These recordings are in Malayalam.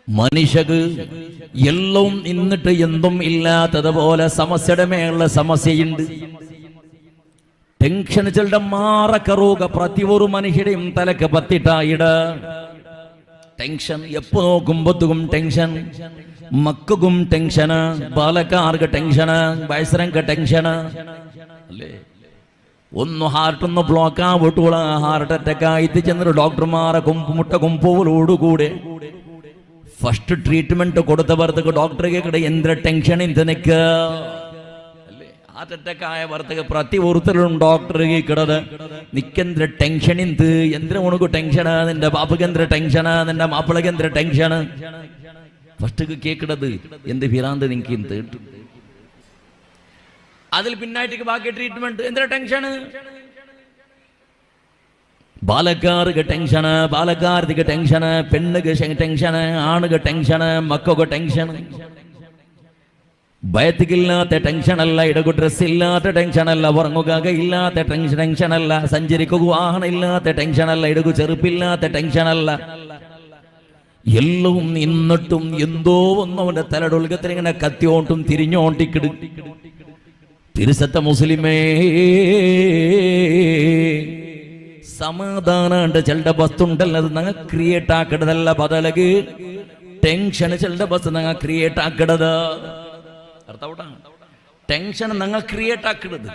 മനുഷ്യക്ക് എല്ലാം ഇന്നിട്ട് എന്തും ഇല്ലാത്തതുപോലെ സമസ്യയുടെ മേലുള്ള സമസ്യയുണ്ട്. ടെൻഷൻ ചെല്ലുടെ മാറക്കറൂക പ്രതി ഒരു മനുഷ്യരുടെയും തലക്ക് പത്തിട്ടായിട ടെൻഷൻ. എപ്പോ നോക്കുമ്പോഴത്തേക്കും ടെൻഷൻ, മക്കും ടെൻഷന്, ബാലക്കാർക്ക് ടെൻഷന്, വയസ്സരക്ക് ടെൻഷന് അല്ലേ. ഒന്ന് ഹാർട്ടൊന്ന് ബ്ലോക്ക് ആവട്ടൂള, ഹാർട്ട് അറ്റാക്ക് ആയിട്ട് ചെന്നിട്ട് ഡോക്ടർമാരെ മുട്ട കുമ്പോലോടുകൂടെ ഫസ്റ്റ് ട്രീറ്റ്മെന്റ് കൊടുത്തവർക്ക് ഡോക്ടർക്ക് എന്തൊരു ടെൻഷൻ ഇന്ത്യക്ക് അല്ലേ. ഹാർട്ട് അറ്റാക്ക് ആയവർക്ക് പ്രതി ഒരുത്തരും ഡോക്ടർക്ക് കിടത് നിക്കെന്തൊരു ടെൻഷൻ ഇന്ത്, എന്തിനു ഉണക്ക് ടെൻഷന്, നിന്റെ പാപ്പക്ക് എന്തൊരു ടെൻഷന്, നിന്റെ മാപ്പിളക്ക് എന്തൊരു ടെൻഷന്. ഫസ്റ്റ് കേക്കിടത് എന്ത് ഭീരാന്ത് നിനക്ക് ഇന്ത് കിട്ടും. അതിൽ പിന്നായിട്ട് ബാക്കി ട്രീറ്റ്മെന്റ് എന്തൊരു ടെൻഷന്. ബാലക്കാർക്ക് ടെൻഷന്, ബാലക്കാർക്ക് ടെൻഷന്, പെണ്ണുക്ക് ടെൻഷന്, ആണുക്ക് ടെൻഷന്, മക്കൊക്കെ ടെൻഷൻ. ഭയത്തിക്കില്ലാത്ത ടെൻഷനല്ല, ഇടകു ഡ്രസ് ഇല്ലാത്ത ടെൻഷനല്ല, ഉറങ്ങുക ഇല്ലാത്ത ടെൻഷനല്ല, സഞ്ചരിക്കുക വാഹനം ഇല്ലാത്ത ടെൻഷനല്ല, ഇടകു ചെറുപ്പില്ലാത്ത ടെൻഷനല്ല. എല്ലാം ഇന്നിട്ടും എന്തോ ഒന്നവന്റെ തലടൊൽക്കത്തിൽ ഇങ്ങനെ കത്തിയോണ്ടും തിരിഞ്ഞോണ്ടിക്കിട്. തിരുസത്ത മുസ്ലിമേ, സമാധാന ചെല്ലുടെ വസ്തുണ്ടല്ലോ, അത് ഞങ്ങൾ ക്രിയേറ്റ് ആക്കിടതല്ല. ബദലക്ക് ടെൻഷൻ ചെല്ലുടെ വസ്തു ഞങ്ങൾ ക്രിയേറ്റ് ആക്കിടത്. ടെൻഷൻ ഞങ്ങൾ ക്രിയേറ്റ് ആക്കിടത്.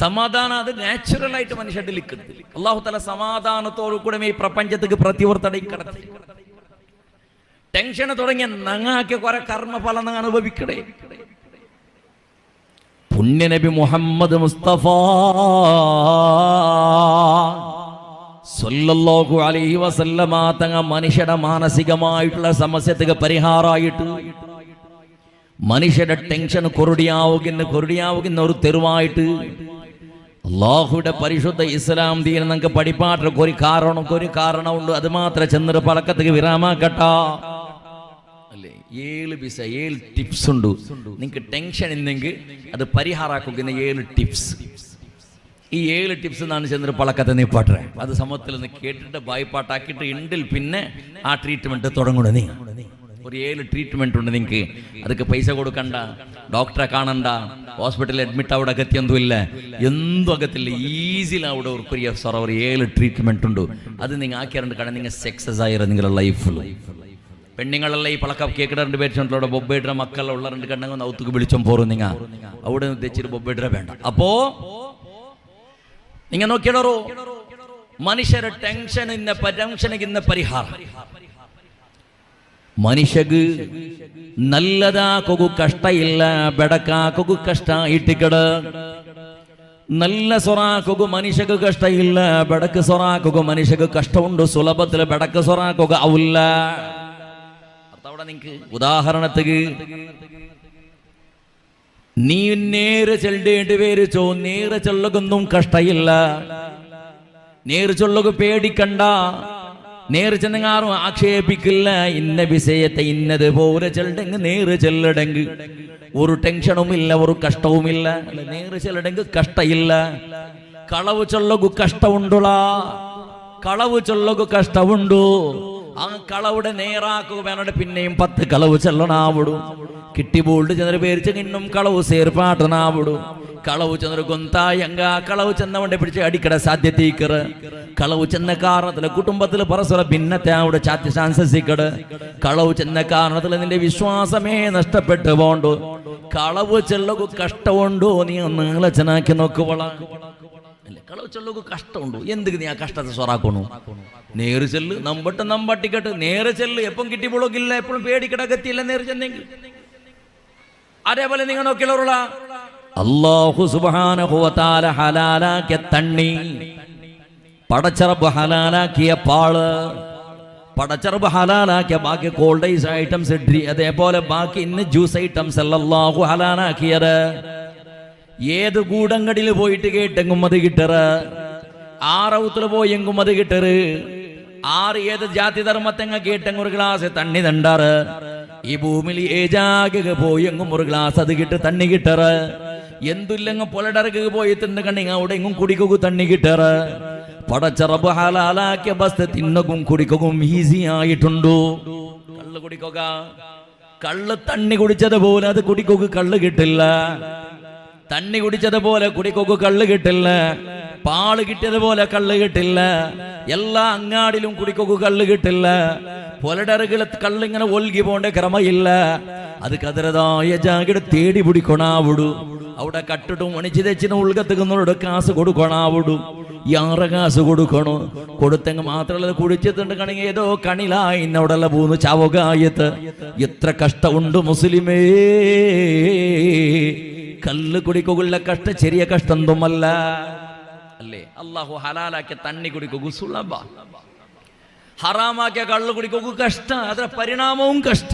സമാധാനം അത് നാച്ചുറൽ ആയിട്ട് മനുഷ്യരുടെ ലിക്കുന്നത്. അല്ലാഹു തആല സമാധാനത്തോടു കൂടെ ഈ പ്രപഞ്ചത്തിക്ക് പ്രതിവർത്തടയും കടത്തി. ടെൻഷൻ തുടങ്ങിയ ഞങ്ങൾക്ക് കുറെ കർമ്മഫലം ഞങ്ങൾ അനുഭവിക്കടേ. പുണ്യനബി മുഹമ്മദ് മുസ്തഫ സല്ലല്ലാഹു അലൈഹി വസല്ലമ തങ്ങ മനുഷ്യരുടെ മാനസികമായിട്ടുള്ള സമസ്യക്ക് പരിഹാരമായിട്ട് മനുഷ്യരുടെ ടെൻഷൻ കൊറുടിയാവുന്ന ഒരു തെരുവായിട്ട് അള്ളാഹുയുടെ പരിശുദ്ധ ഇസ്ലാം ദീൻ നമുക്ക് പഠിപ്പാട്ടൊക്കെ ഒരു കാരണമുണ്ട്. അത് മാത്രം ചെന്നിട്ട് പഴക്കത്തേക്ക് വിരാമാക്കട്ട അല്ലേ. 7 ടിപ്സ് ഉണ്ട്. നിങ്ങൾക്ക് ടെൻഷൻ ഉണ്ടെങ്കിൽ അത് പരിഹാരമാക്കുന്ന 7 ടിപ്സ്. ഈ 7 ടിപ്സ് എന്നാണ് ചെന്നിട്ട് പഴക്കത്തെ നീപ്പാട്ടെ. അത് സമൂഹത്തിൽ നിന്ന് കേട്ടിട്ട് ബായ്പാട്ടാക്കിയിട്ട് ഉണ്ടിൽ പിന്നെ ആ ട്രീറ്റ്മെന്റ് തുടങ്ങണ. നീ ഒരു 7 ട്രീറ്റ്മെന്റ് ഉണ്ട് നിങ്ങൾക്ക്. അതൊക്കെ പൈസ കൊടുക്കണ്ട, ഡോക്ടറെ കാണണ്ട, ഹോസ്പിറ്റലിൽ അഡ്മിറ്റ് അവിടെ അകത്തിയൊന്നുമില്ല, എന്തും അകത്തില്ല. ഈസിയിൽ അവിടെ ഒരു 7 ട്രീറ്റ്മെന്റ് ഉണ്ട്. അത് നിങ്ങൾ ആക്കിയാറുണ്ട് കാരണം നിങ്ങൾ സക്സസ് ആയിരുന്നു നിങ്ങളുടെ ലൈഫിൽ. പെണ്ണുങ്ങളെല്ലാം ഈ പളക്കം കേക്കിടറിന്റെ പേരിച്ചോണ്ടോ ബൊബ്ബേഡ്ര മക്കളുള്ളവരുണ്ട് കണ്ടെങ്കിൽ ഔത്തുക്ക് വിളിച്ചോ പോറും. നിങ്ങൾ അവിടെ ഉദ്ദേശിച്ചിട്ട് ബൊബ്ബേഡ്ര വേണ്ട. അപ്പോ നിങ്ങൾ നോക്കിയാടോ മനുഷ്യരുടെ ടെൻഷനിന്ന് പരിഹാരം. മനുഷ്യക്ക് നല്ലതാക്കൊരു കഷ്ടയില്ല, ബെടക്കാക്കൊരു കഷ്ട ഇട്ടിക്കട്. നല്ല സൊറാക്കൊരു മനുഷ്യക്ക് കഷ്ടയില്ല, ബെടക്ക് സൊറാക്കൊരു മനുഷ്യക്ക് കഷ്ടമുണ്ട്. സുലഭത്തിൽ ബെടക്ക് സൊറാക്കൊക്കെ ആവില്ല. അവിടെ നിങ്ങക്ക് ഉദാഹരണത്തിന് നീ നേരെ ചെല്ലേണ്ടി പേരിച്ചോ, നേരെ ചെല്ലകൊന്നും കഷ്ടയില്ല, നേരെ ചൊല്ലക പേടിക്കണ്ട, നേരെ ചെന്നെങ്ങാറും ആക്ഷേപിക്കില്ല. ഇന്ന വിഷയത്തെ ഇന്നതുപോലെ ചെല്ലടെങ്കിൽ നേരെ ചെല്ലടെങ്കിൽ ഒരു ടെൻഷനും ഇല്ല, ഒരു കഷ്ടവുമില്ല. നേരെ ചെല്ലടെങ്കിൽ കഷ്ടയില്ല. കളവ് ചൊല്ലകു കഷ്ടമുണ്ടുളാ, കളവ് ചൊല്ലകു കഷ്ടമുണ്ടു. ആ കളവിടെ നേരാക്കുക വേണോടെ പിന്നെയും 10 കളവ് ചെല്ലണാവിടും. കിട്ടിബോൾഡ് ചെന്നൊരു പേരിച്ച് ഇന്നും കളവ് സേർപ്പാട്ടനാവിടും. കളവ് ചെന്നൊരു ഗൊന്തായങ്ക കളവ് ചെന്നവണ്ടെ പിടിച്ച് അടിക്കട സാധ്യതീക്കറ്. കളവ് ചെന്ന കാരണത്തില് കുടുംബത്തിൽ പരസ്പര ഭിന്നത്തെ അവിടെ ചാൻസസിക്കട്. കളവ് ചെന്ന കാരണത്തിൽ നിന്റെ വിശ്വാസമേ നഷ്ടപ്പെട്ടു പോണ്ടു. കളവ് ചെല്ലകു കഷ്ടമുണ്ടോ നീ ഒന്ന് ആലോചനാക്കി നോക്കുവള. കളവ് ചെല്ലകു കഷ്ടമുണ്ടോ, എന്തിന് നീ ആ കഷ്ടത്തെ സ്വറാക്കണു? നേര് ചെല്ല്, നമ്പട്ടിക്കട്ട് നേരെ ചെല്ല്. എപ്പം കിട്ടിപ്പോളൊക്കില്ല, എപ്പോഴും പേടിക്കടക്കത്തില്ല നേരെ ചെന്നെങ്കിൽ. അതേപോലെ നിങ്ങൾ നോക്കിയുള്ള അല്ലാഹു സുബ്ഹാനഹു വ തആല ഹലാലാക്കിയ തണ്ണി, പടച്ചറബ് ഹലാലാക്കിയ പാള്, പടച്ചറബ് ഹലാലാക്കിയ ബാക്കി കോൾഡ് ഐസ് ഐറ്റംസ്, അതേപോലെ ബാക്കി ഇന്ന് ജ്യൂസ് ഐറ്റംസ് അല്ലാഹു ഹലാലാക്കിയത്. ഏത് കൂടങ്കടിൽ പോയിട്ട് കേട്ടെങ്കും അത് കിട്ടറ്, ആറൗത്തിൽ പോയെങ്കും അത് കിട്ടറ്. ഏത് ജാതി ധർമ്മത്തെങ്ങ കേട്ടെങ്കും ഒരു ഗ്ലാസ് തണ്ണി തണ്ടാറ്. ഈ ഭൂമിയിൽ ഏജാകെ പോയെങ്കും ഒരു ഗ്ലാസ് അത് കിട്ട് തണ്ണി കിട്ടറ്. എന്തില്ലെങ്കിൽ പൊലടർക്ക് പോയി തിന്ന് കണ്ടെങ്കിൽ അവിടെ എങ്ങും കുടിക്കുക തണ്ണി കിട്ടറ്. പടച്ചറബ് ഹലാലാക്കിയ വസ്തു തിന്നകും കുടിക്കും ഈസി ആയിട്ടുണ്ടോ? കള്ള് കുടിക്കുക, കള്ള് തണ്ണി കുടിച്ചതുപോലെ അത് കുടിക്കുക കള്ള് കിട്ടില്ല. തണ്ണി കുടിച്ചതുപോലെ കുടിക്കൊക്കെ കള്ള് കിട്ടില്ല. പാല് കിട്ടിയതുപോലെ കള്ള് കിട്ടില്ല. എല്ലാ അങ്ങാടിലും കുടിക്കൊക്കെ കള്ള് കിട്ടില്ല. പൊലടറുകളെ കള്ളിങ്ങനെ ഒൽകി പോണ്ട ക്രമയില്ല. അത് കതരതായ ജാഗിടെ തേടി പിടിക്കണാവിടു. അവിടെ കട്ടിട്ടും മണിച്ച് തെച്ചിന് ഉൾകത്തുന്നവരോട് കാസ് കൊടുക്കണാവിടും. യാറ കാസ് കൊടുക്കണോ? കൊടുത്തെങ്കിൽ മാത്രമല്ല കുടിച്ചിട്ടുണ്ട് കണെങ്കിൽ ഏതോ കണിലായി ഇന്നവിടെല്ലാം പോകുന്നു ചാവകായത്ത്. എത്ര കഷ്ടമുണ്ട് മുസ്ലിമേ. കല്ല് കുടിക്കുള്ള കഷ്ട ചെറിയ കഷ്ടമല്ല അല്ലേ? അള്ളാഹു ഹലാലാക്കിയ തണ്ണി കുടിക്കു സുലഭ, ഹറാമാക്കിയ കള്ള് കുടിക്കു കഷ്ട. അതിന്റെ പരിണാമവും കഷ്ട.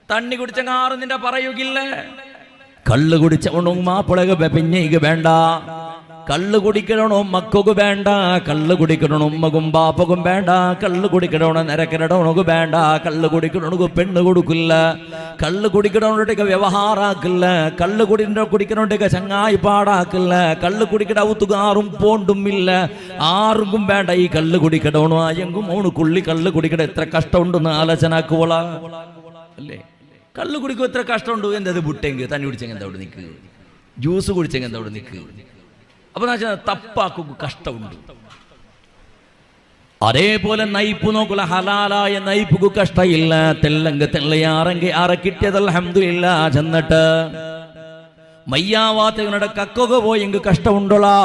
തണ്ണി കുടിച്ച കാറ് നിന്റെ പറയുകില്ല. കള്ള് കുടിച്ചവണോ മാപ്പിളക പിന്നെ വേണ്ട. കള്ള് കുടിക്കണോ മക്കൾക്ക് വേണ്ട. കള്ള് കുടിക്കണോ ഉമ്മക്കും ബാപ്പക്കും വേണ്ട. കള്ള് കുടിക്കണോ നിരക്കണോണക്ക് വേണ്ട. കള്ള് കുടിക്കണോണക്ക് പെണ്ണ് കൊടുക്കില്ല. കള്ള് കുടിക്കണോണ്ടേക്ക് വ്യവഹാരാക്കില്ല. കള്ള് കുടിക്കണോണ്ടേക്ക് ചങ്ങായി പാടാക്കില്ല. കള്ള് കുടിക്കണ ഔത്തുകാറും പോണ്ടും ഇല്ല. ആർക്കും വേണ്ട ഈ കള്ള് കുടിക്കണോണോ. എങ്കും മൂന്ന് കുള്ളി കള്ള് കുടിക്കണ എത്ര കഷ്ടമുണ്ടെന്ന് ആലോചനാക്കുവള അല്ലേ? കള്ള് കുടിക്കും എത്ര കഷ്ടമുണ്ടോ. എന്തത് ബുട്ടെങ്കിൽ തണ്ണി കുടിച്ചെങ്കിൽ എന്താ അവിടെ നിൽക്ക്, ജ്യൂസ് കുടിച്ചെങ്കിൽ എന്താ അവിടെ നിൽക്ക്. അപ്പൊ തപ്പാക്കുക കഷ്ടമുണ്ട്. അതേപോലെ നയിപ്പ് നോക്കുള്ള ഹലാലായ നയിപ്പുക്ക് കഷ്ടമില്ല. തെല്ലങ്ക് തെള്ളയാറെങ്കിൽ ആറ കിട്ടിയത് അൽഹംദുലില്ലാ. ചെന്നിട്ട് മയ്യാവാത്തങ്ങളുടെ കക്കൊക്കെ പോയെങ്കിൽ കഷ്ടമുണ്ടോളാ.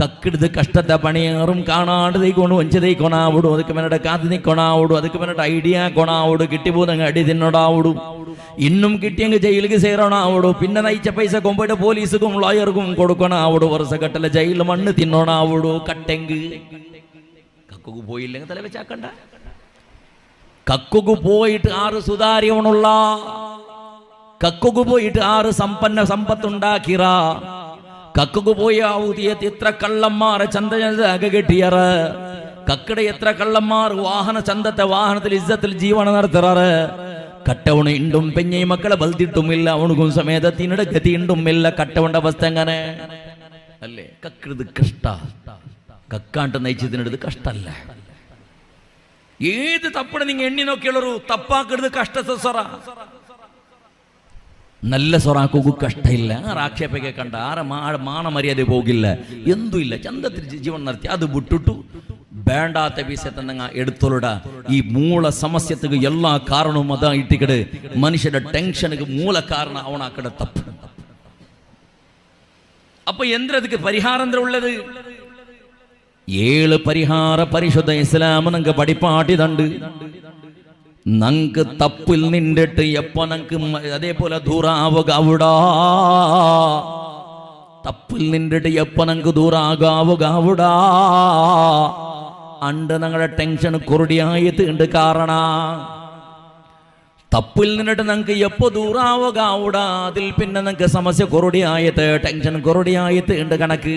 കക്കെടുത്ത് കഷ്ടത്തെ പണിയേറും കാണാണ്ട് തൈക്കോണു വഞ്ചതൈ കൊണാവിടും. അതൊക്കെ മേനോട് കാത്തു നിൽക്കണാവിടും. അതൊക്കെ മേനോട് ഐഡിയ കൊണാവിടും. കിട്ടിപ്പോതങ്ങ് അടി തിന്നോടാവിടും. ഇന്നും കിട്ടിയെങ്കിൽ ജയിലിക്ക് സേറണാവിടും. പിന്നെ നയിച്ച പൈസ കൊമ്പോയിട്ട് പോലീസുക്കും ലോയർക്കും കൊടുക്കണാവിടും. വർഷക്കെട്ടല്ല ജയിലിൽ മണ്ണ് തിന്നോണാവിടും. കട്ടെങ്ക് കക്കൊക്കെ പോയില്ലെങ്കിൽ തല വെച്ചാക്കണ്ട. കക്കൊക്കെ പോയിട്ട് ആറ് സുതാര്യവണുള്ള, കക്കൊക്കെ പോയിട്ട് ആറ് സമ്പത്തുണ്ടാക്കിറ. കക്കൊക്കെ പോയി ഊതിയത്ത് എത്ര കള്ളന്മാർ ചന്ത കെട്ടിയറ. കക്കടെ എത്ര കള്ളന്മാർ വാഹന ചന്തത്തെ വാഹനത്തിൽ ഇസ്സത്തിൽ ജീവന നടത്തുറാറ്. കട്ടവണ് ഇണ്ടും പെഞ്ഞൈ മക്കളെ ബൽത്തിട്ടുമില്ല. അവണുക്കും സമേതത്തിനിടെ ഗതിയുണ്ടുമില്ല. കട്ടവണ്ട അവസ്ഥ എങ്ങനെ അല്ലേ? കക്കരുത് കഷ്ട. കക്കാണ്ട് നയിച്ചതിനെടുത്ത് കഷ്ടല്ല. ഏത് തപ്പടെ നിങ്ങൾ എണ്ണി നോക്കിയുള്ളൂ. തപ്പാക്കരുത് കഷ്ടത്തെ സൊറ. നല്ല സൊറാക്കു കഷ്ടമില്ല. ആക്ഷേപക്കെ കണ്ട ആരെ മാനമര്യാദ പോകില്ല. എന്തുമില്ല. ചന്തത്തിൽ ജീവൻ നടത്തി അത് വിട്ടിട്ടു വേണ്ടാത്ത വിഷയത്തന്നെ എടുത്തോളിട. ഈ മൂല സമസ്യത്തിന് എല്ലാ കാരണവും അതാ ഇട്ടിക്കട്. മനുഷ്യരുടെ ടെൻഷനുക്ക് മൂല കാരണം അവണാക്കട തപ്പ്. അപ്പൊ എന്തിനക്ക് പരിഹാരം എന്താ ഉള്ളത്? 7 പരിഹാര പരിശുദ്ധ ഇസ്ലാം നമുക്ക് പടിപ്പാട്ടിതുണ്ട്. നങ്ക് തപ്പിൽ നിന്നിട്ട് എപ്പോ നങ്ക് അതേപോലെ ദൂരാവുകാവുടാ. തപ്പിൽ നിന്നിട്ട് എപ്പോ നങ്ക് ദൂരാകാവുകാവുടാ. അണ്ട് ഞങ്ങളുടെ ടെൻഷൻ കുറുടിയായിട്ട് ഉണ്ട്. കാരണ തപ്പിൽ നിന്നിട്ട് നമുക്ക് എപ്പോ ദൂരാവുകാവുടാ. അതിൽ പിന്നെ നമുക്ക് സമസ്യ കുറുടിയായിട്ട് ടെൻഷൻ കുറുടിയായിട്ട് ഉണ്ട് കണക്ക്.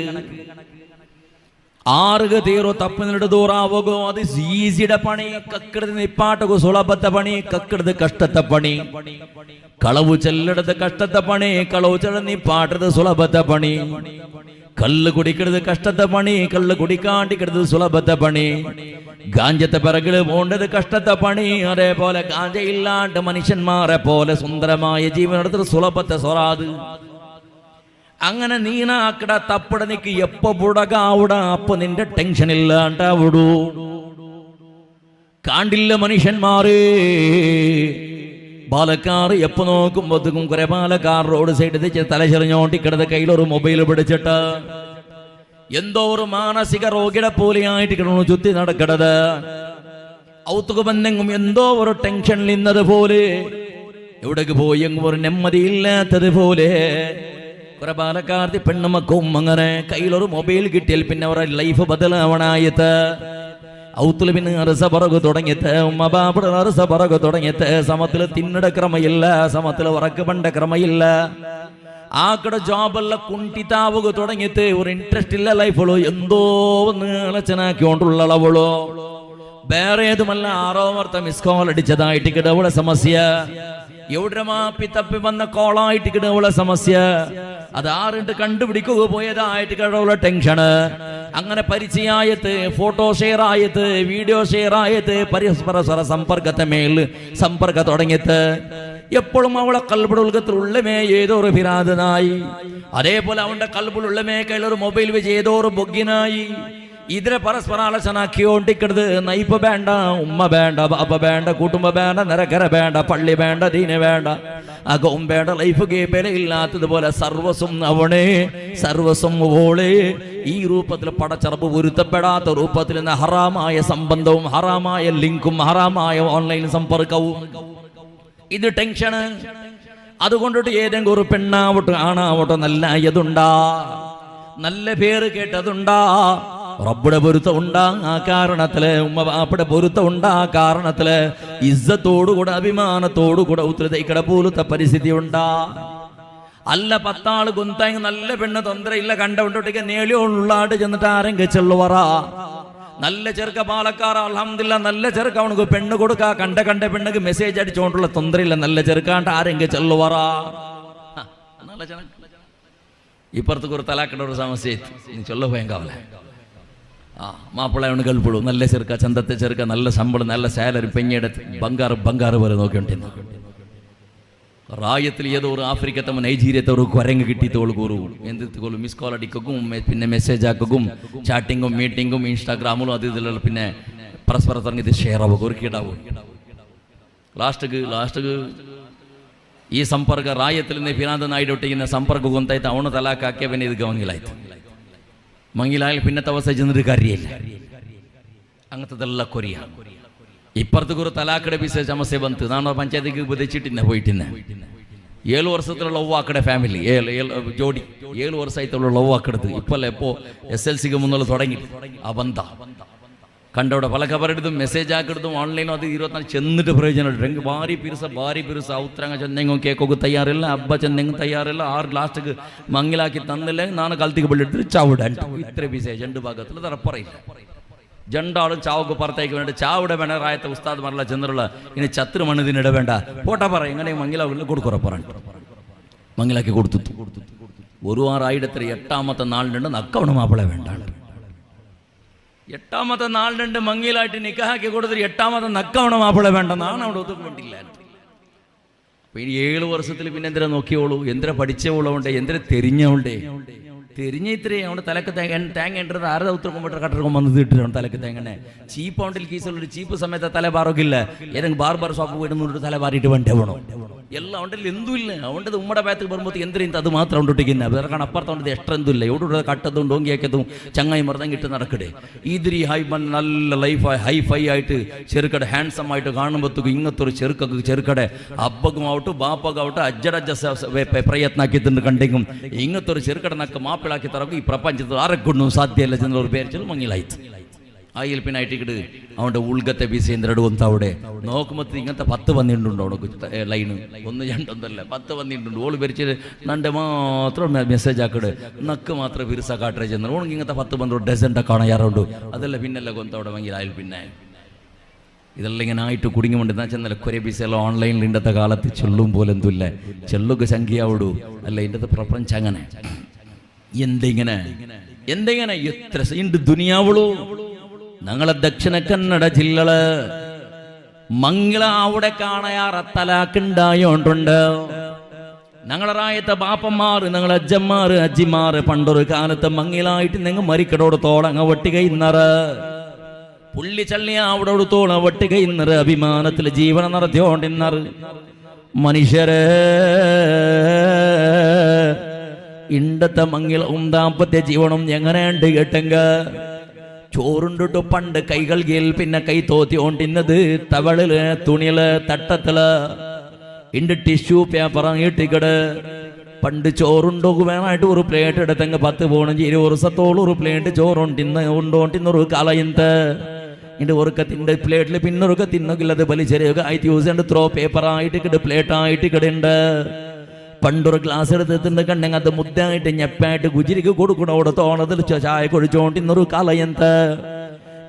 ആറുക തീറോ തപ്പ് നിന്നിട്ട് ദൂറാവുകോ. അത് ഈസിയുടെ പണി. കക്കെടുത്ത് നിപ്പാട്ടുകോ സുളഭത്തെ പണി. കക്കെടുത്ത് കഷ്ടത്തെ പണി. കളവു ചെല്ലെടുത്ത് കഷ്ടത്തെ പണി. കളവു ചെല്ല നിപ്പാട്ടത് സുളഭത്തെ പണി. കള്ള് കുടിക്കരുത് കഷ്ടത്തെ പണി. കള്ള് കുടിക്കാണ്ടിക്കരുത് സുളഭത്തെ പണി. ഗാഞ്ചത്തെ പിറകില് പോണ്ടത് കഷ്ടത്തെ പണി. അതേപോലെ ഗാഞ്ചയില്ലാണ്ട് മനുഷ്യന്മാരെ പോലെ സുന്ദരമായ ജീവനെടുത്തത് സുളഭത്തെ സ്വറാത്. അങ്ങനെ നീനാക്കട തപ്പട നിക്ക് എപ്പോ പുടകാവുട. അപ്പൊ നിന്റെ ടെൻഷൻ ഇല്ലാണ്ടാവിടൂ. കാണ്ടില്ല മനുഷ്യന്മാരേ. പാലക്കാർ എപ്പോ നോക്കുമ്പോഴത്തേക്കും കുറെ പാലക്കാർ റോഡ് സൈഡ് വെച്ച് തലചെറിഞ്ഞോണ്ടിക്കിടന്ന് കയ്യിലൊരു മൊബൈൽ പിടിച്ചിട്ട് എന്തോ ഒരു മാനസിക രോഗിയുടെ പോലെയായിട്ട് കിടന്നു ചുറ്റി നടക്കണത്. ഔത്തുക ബന്ധങ്ങും എന്തോ ഒരു ടെൻഷനിൽ ഇന്നത് പോലെ. എവിടേക്ക് പോയി എങ്ങും ഒരു നെമ്മതിയില്ലാത്തത് പോലെ. കുറെ പാലക്കാർത്തി പെണ്ണുമക്കും അങ്ങനെ കയ്യിലൊരു മൊബൈൽ കിട്ടിയാൽ പിന്നെ അവരുടെ ലൈഫ് ബദലാവണായത്. ഔത്തുല് പിന്നെ അറസ പറകു തുടങ്ങിയത്. ഉമ്മബാബുടെ അറസ പറകു തുടങ്ങിയത്. സമത്തില് തിന്നിട ക്രമയില്ല. സമത്തില് ഉറക്ക് പണ്ട ക്രമയില്ല. ആക്കടെ ജോബെല്ലാം കുണ്ടിത്താവുക തുടങ്ങിയിട്ട് ഒരു ഇൻട്രസ്റ്റ് ഇല്ല ലൈഫുള്ളൂ. എന്തോ ഒന്ന് എവിടെ മാപ്പി തപ്പി വന്ന കോളായിട്ട് കിടവുള്ള സമസ്യ അത് ആറിട്ട് കണ്ടുപിടിക്കുക പോയതായിട്ട് കഴിവുള്ള ടെൻഷന്. അങ്ങനെ പരിചയായത്, ഫോട്ടോ ഷെയർ ആയത്, വീഡിയോ ഷെയർ ആയത്, പരസ്പര സമ്പർക്കത്തെ മേൽ സമ്പർക്കം തുടങ്ങിയത് എപ്പോഴും അവളെ കൽബുൾക്കത്തിലുള്ളമേ ഏതോ ഒരു ഫിരാദനായി. അതേപോലെ അവന്റെ കൽബുളുള്ളമേ കയ്യിലൊരു മൊബൈൽ വെച്ച് ഏതോ ഒരു ബൊഗ്ഗിനായി. ഇതിനെ പരസ്പര ആലോചനാക്കിയോണ്ടിക്കരുത്. നയിപ്പ വേണ്ട, ഉമ്മ വേണ്ട, ബാപ്പ വേണ്ട, കുടുംബ വേണ്ട, നരകര വേണ്ട, പള്ളി വേണ്ട, ദീന വേണ്ട, അകവും വേണ്ട, ലൈഫ് ഇല്ലാത്തതുപോലെ സർവസ്വം അവണേ, സർവസ്വം ഓളെ. ഈ രൂപത്തിൽ പടച്ചറപ്പ് പൊരുത്തപ്പെടാത്ത രൂപത്തിൽ നിന്ന് ഹറാമായ സംബന്ധവും ഹറാമായ ലിങ്കും ഹറാമായ ഓൺലൈൻ സമ്പർക്കവും ഇത് ടെൻഷന്. അതുകൊണ്ടിട്ട് ഏതെങ്കിലും ഒരു പെണ്ണാവട്ടെ ആണാവട്ടെ നല്ല അയതുണ്ടാ, നല്ല പേര് കേട്ടതുണ്ടാ, റബ്ബുടെ പൊരുത്തം ഉണ്ടാ ആ കാരണത്തില്, ഉമ്മ ബാപ്പയുടെ പൊരുത്തം ഉണ്ടാ കാരണത്തില് ഇസ്സത്തോടുകൂടെ അഭിമാനത്തോടുകൂടെ ഉത്തരതയ്ക്കട പോലത്തെ പരിസ്ഥിതി ഉണ്ടാ. അല്ല 10 ആള് ഗുന്തായി നല്ല പെണ്ണ് തൊന്തരയില്ല കണ്ടുകൊണ്ടിട്ടേക്ക് നേളിയോളാട്ട് ചെന്നിട്ട് ആരെങ്കിലും ചെള്ളുവറ നല്ല ചെറുക്ക പാലക്കാർ അൽഹംദുലില്ലാ നല്ല ചെറുക്ക അവനക്ക് പെണ്ണ് കൊടുക്ക കണ്ട പെണ്ണുക്ക് മെസ്സേജ് അടിച്ചോണ്ടുള്ള തൊന്തരയില്ല നല്ല ചെറുക്കാണ്ട് ആരെങ്കിലും ചെള്ളുവറ. ഇപ്പുറത്ത് ഒരു തലാക്കട ഒരു സമസ്യ ചൊല്ല ഭയങ്കാവല മാപ്പിള അവന് കൽപ്പുള്ളൂ നല്ല ചെറുക്ക ചന്തത്തെ ചെറുക്ക നല്ല ശമ്പളം നല്ല സാലറി പെഞ്ഞെടുത്ത് ബംഗാറ് പോലെ നോക്കിണ്ടിരുന്നു. റായത്തിൽ ഏതോ ഒരു ആഫ്രിക്കത്തെ നൈജീരിയത്തെ ഒരു കുരങ്ങ് കിട്ടിത്തോളൂ കൂറു എന്തിത്തോളും മിസ് കോൾ അടിക്കും, പിന്നെ മെസ്സേജ് ആക്കും, ചാറ്റിങ്ങും മീറ്റിങ്ങും ഇൻസ്റ്റാഗ്രാമിലും അത് ഇതിലുള്ള പിന്നെ പരസ്പരം തുടങ്ങി ഇത് ഷെയർ ആവും കുറുക്കിയിടാവും. ലാസ്റ്റ് ഈ ಸಂಪರ್ಕ ರಾಯത്തിൽ നിന്ന് ഫിനാദ് നായിടൊട്ടിക്കുന്ന ಸಂಪರ್ಕ ಗೊಂತಾಯ್ತು. ಅವನು ತಲಾಕಾಕ್ಯ പിന്നെ ഇത് ಮಂಗಿಲಾಯ್ತು. ಮಂಗಿಲಾಯಲ್ಲಿ പിന്നത്തെ അവസ്ഥ ചെന്നിട്ട് കാര്യമില്ല. അങ്ങനത്തെല്ലാം കൊറിയ. ഇപ്പുറത്തേക്ക് ഒരു തലാക്കടെ ബിസ് സമസ്യ ಬಂತು. ನಾನು ಪಂಚಾಯತಿಗೆ ಬದಿച്ചിಟ್ಟಿದ್ದೆ പോയിട്ടിന്നെ 7 ವರ್ಷത്തിലുള്ള ಲವ್ ಆಕಡೆ ಫ್ಯಾಮಿಲಿ ಜೋಡಿ 7 ವರ್ಷ ಆಯ್ತುള്ള ಲವ್ ಆಕಡದು. ಇಪ್ಪಲ್ಲ ಎಪ್ಪೋ SLCಗೆ മുന്നുള്ള തുടങ്ങി ആ ബന്ധ കണ്ടവിടെ പല കബറെടുത്തും മെസ്സേജ് ആക്കിടുത്തും ഓൺലൈനും അത് 24 ചെന്നിട്ട് പ്രയോജനം ഭാരി പിരുസ ഉത്തരങ്ങ ചെന്നെങ്കും കേക്കൊക്കെ തയ്യാറില്ല, അബ്ബ ചെന്നെങ്കും തയ്യാറില്ല, 6 ലാസ്റ്റ് മങ്ങിലാക്കി തന്നില്ലേ ನಾನು ಕಲ್ತಿಗೆ ಬೆಳೆದಿಟ್ಟು ಚಾವುಡಂಟ ಇತ್ರ ಬಿಸೆ ಜಂಡು ಭಾಗത്തിൽ തറപ്പറയില്ല. ജണ്ടാളും ചാവക്ക് പുറത്തേക്ക് വേണ്ടി ചാവിടെ വേണ്ട റായത്തെ ഉസ്താദ് മറല ചെന്നിട്ടുള്ള ഇനി ചത്രു മണ്ണിനിട വേണ്ട പോട്ടാ പറ ഇങ്ങനെ മങ്ങിലാവില്ല കൊടുക്കുറപ്പറണ്ട് മങ്ങിലാക്കി കൊടുത്തു. ഒരു 8ാമത്തെ നാളിനുണ്ട് നക്കവണ മാപ്പിളെ വേണ്ട. 8ാമത്തെ നാളിനുണ്ട് മങ്ങിലായിട്ട് നിക്കാക്കി കൊടുത്തിട്ട് 8ാമത്തെ നക്കവണ മാപ്പിളെ വേണ്ടെന്നാണ് അവിടെ ഒത്തും വേണ്ടില്ല. അപ്പൊ ഇനി 7 വർഷത്തിൽ പിന്നെ എന്തിനാ നോക്കിയോളൂ, എന്തിനാ പഠിച്ചോളുണ്ട്, എന്തിനാ തെരിഞ്ഞോണ്ടേ തെരിഞ്ഞ ഇത്രേ അവിടെ തലക്ക് തേങ്ങ ഇട്ടത് 6 ഉത്തരക്കുമ്പോട്ട് കട്ടർക്കും വന്നത് ഇട്ടിട്ടാണ് തലക്ക് തേങ്ങനെ ചീപ്പ് ഔണ്ടിൽ കീസുള്ളൊരു ചീപ്പ് സമയത്ത് തല പാറൊക്കില്ല. ഏതെങ്കിലും ബാർബർ ഷോപ്പ് പോയിട്ട് തല പാറിയിട്ട് വേണ്ടേ വേണോ എല്ലാം ഉണ്ടല്ലോ എന്തുമില്ല. അതുകൊണ്ട് ഉമ്മടെ ബാത്ത് വരുമ്പോൾ എന്തിനും അത് മാത്രം ഉണ്ടിട്ടിക്കുന്ന വേറെ അപ്പുറത്തോണ്ട് എക്സ്ട്രാ എന്തുമില്ല. എവിടെ കട്ടതും ഡോങ്കിയാക്കിയതും ചങ്ങായി മർദ്ദം കിട്ടി നടക്കടേ. ഇതിരി നല്ല ഹൈഫൈ ആയിട്ട് ചെറുക്കടെ ഹാൻസം ആയിട്ട് കാണുമ്പോഴത്തേക്കും ഇങ്ങനത്തെ ഒരു ചെറുക്കടെ അബ്ബക്കും ആവട്ടെ ബാപ്പക്കും ആവട്ടെ അജ്ജടജ്ജ പ്രയത്നാക്കിയിട്ടുണ്ട് കണ്ടെങ്കിൽ ഇങ്ങനത്തെ ഒരു ചെറുക്കടെ നക്ക് മാപ്പിളാക്കി തറക്കും ഈ പ്രപഞ്ചത്തിൽ ആരെക്കൊണ്ടും സാധ്യമല്ല ചെന്നൊരു പേര് മങ്ങിലായിട്ട് ആയിൽ പിന്നെ ആയിട്ടിട്ട് അവൻ്റെ ഉൾഗത്തെ ബിസേന്ദ്രട് വന്ന് അവിടെ നോക്കുമ്പോൾ ഇങ്ങനത്തെ 10 വന്നിട്ടുണ്ടോ അവിടെ ലൈന് 1 2 10 വന്നിട്ടുണ്ട്. ഓള് ഭരിച്ച് നൻ്റെ മാത്രം മെസ്സേജ് ആക്കിട് നക്ക് മാത്രം ഫിർസ കാട്ടേ ചെന്നു ഓണെങ്കിൽ ഇങ്ങനത്തെ 10 12 ഡസൻ്റെ കാണാറുണ്ട്. അതല്ല പിന്നല്ല കൊന്തവിടെ വാങ്ങിയിൽ ആയിൽ പിന്നെ ഇതെല്ലാം ഇങ്ങനെ ആയിട്ട് കുടുങ്ങിക്കൊണ്ട് എന്നാ ചെന്നല്ല കുറെ ബിസെല്ലാം ഓൺലൈനിൽ ഇന്നത്തെ കാലത്ത് ചെല്ലും പോലെ എന്തുമില്ല ചെല്ലുക സംഖ്യയാവിടൂ അല്ല ഇന്നത്തെ പ്രപഞ്ചം അങ്ങനെ എന്തെങ്ങനെ എത്ര ഉണ്ട് ദുനിയാവുള്ളൂ. ഞങ്ങളെ ദക്ഷിണ കന്നഡ ജില്ലകള് മംഗള അവിടെ കാണാറ് തലാക്കുണ്ടായോണ്ടുണ്ട്. ഞങ്ങളെ റായത്തെ ബാപ്പന്മാര് ഞങ്ങളെ അജ്ജന്മാര് അജ്ജിമാര് പണ്ടൊരു കാലത്ത് മങ്ങിലായിട്ട് നിങ്ങൾ മരിക്കടോടത്തോളം ഒട്ടിക ഇന്നറ് പുള്ളി ചള്ളിയ അവിടെ അടുത്തോളം ഒട്ടിക ഇന്നറ് അഭിമാനത്തിൽ ജീവനം നടത്തിയോണ്ടിന്നറ് മനുഷ്യരെ ഇണ്ടത്തെ മങ്ങിലും ദാമ്പത്യ ജീവനം എങ്ങനെയുണ്ട് കേട്ടെങ്ക ചോറുണ്ടിട്ട് പണ്ട് കൈകൾ കീൽ പിന്നെ കൈ തോത്തിയോണ്ടിന്നത് തവളില് തുണിയില് തട്ടത്തില് ഇണ്ട് ടിഷ്യൂ പേപ്പർ ഇട്ടിക്കട് പണ്ട് ചോറുണ്ടോകുവാനായിട്ട് ഒരു പ്ലേറ്റ് എടുത്തെങ്കിൽ 10 15 20 വർഷത്തോളം ഒരു പ്ലേറ്റ് ചോറുണ്ടിന്നൊരു കാലയന്ത് ഇണ്ട് ഒരുക്കത്തിൻ്റെ പ്ലേറ്റിൽ പിന്നൊരുക്ക തിന്നൊക്കില്ലത് വലിച്ചെറിയുക ആയിട്ട് യൂസ് ചെയ്യേണ്ട ത്രോ പേപ്പർ ആയിട്ട് പ്ലേറ്റ് ആയിട്ട് കിടണ്ട്. പണ്ടൊരു ഗ്ലാസ് എടുത്തിട്ടുണ്ട് കണ്ടെങ്കിൽ അത് മുദ്ദായിട്ട് ഞെപ്പായിട്ട് ഗുജിരിക്ക് കൊടുക്കണം അവിടെ തോണത്തിൽ ചായ കുഴിച്ചോണ്ടിന്നൊരു കാലയന്ത്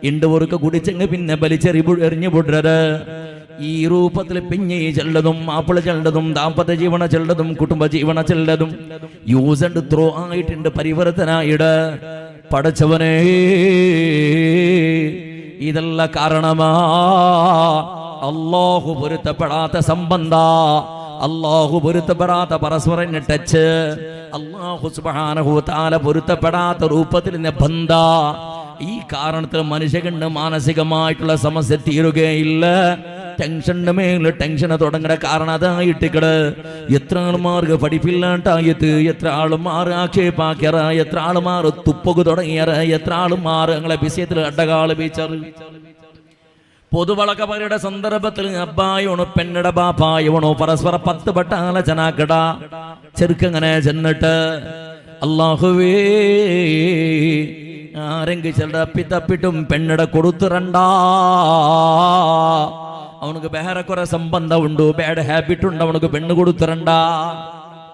ഇണ്ട് ഒരുക്ക കുടിച്ചെങ്കിൽ പിന്നെ വലിച്ചെറിഞ്ഞു പൊടരുത് ഈ രൂപത്തിൽ പിഞ്ഞി ചെല്ലതും മാപ്പിള ചെല്ലതും ദാമ്പത്യ ജീവന ചെല്ലതും കുടുംബ ജീവന ചെല്ലതും യൂസ് ആൻഡ് ത്രോ ആയിട്ടുണ്ട് പരിവർത്തനായിട്. പടച്ചവനെ ഇതല്ല കാരണമാ അല്ലാഹു പൊരുത്തപ്പെടാത്ത സംബന്ധ, അല്ലാഹു പൊരുത്തപ്പെടാത്ത പരസ്പരം ടച്ച്, അല്ലാഹു സുബ്ഹാനഹു വ തആല പൊരുത്തപ്പെടാത്ത രൂപത്തിൽ ബന്ധ. ഈ കാരണത്തിൽ മനുഷ്യകണ്ട് മാനസികമായിട്ടുള്ള സമസ്യ തീരുകയില്ല. ടെൻഷന്റെ മേലെ ടെൻഷന് തുടങ്ങുന്ന കാരണം അതായിട്ടിക്കട്. എത്ര ആളുമാർക്ക് പഠിപ്പില്ലാണ്ടായത്, എത്ര ആളുമാർ ആക്ഷേപാക്കിയറ, എത്ര ആളുമാർ തുപ്പകു തുടങ്ങിയറ, എത്ര ആളുമാർ ഞങ്ങളെ വിഷയത്തിൽ അഡകാള് വീച്ചറ്. പൊതുവളക്കവരുടെ സന്ദർഭത്തിൽ അബ്ബായോണോ പെണ്ണട ബാപ്പായോണോ പരസ്പര 10 വട്ട ആലോചനാക്കട. ചെറുക്കങ്ങനെ ചെന്നിട്ട് അല്ലാഹുവേ ആരെങ്കിലും ചിലരുടെ അപ്പിത്തപ്പിട്ടും പെണ്ണട കൊടുത്തിരണ്ട, അവനക്ക് വേറെ കുറെ സംബന്ധം ഉണ്ട്, ബാഡ് ഹാബിറ്റ് ഉണ്ട്, അവനക്ക് പെണ്ണ് കൊടുത്തിരണ്ട.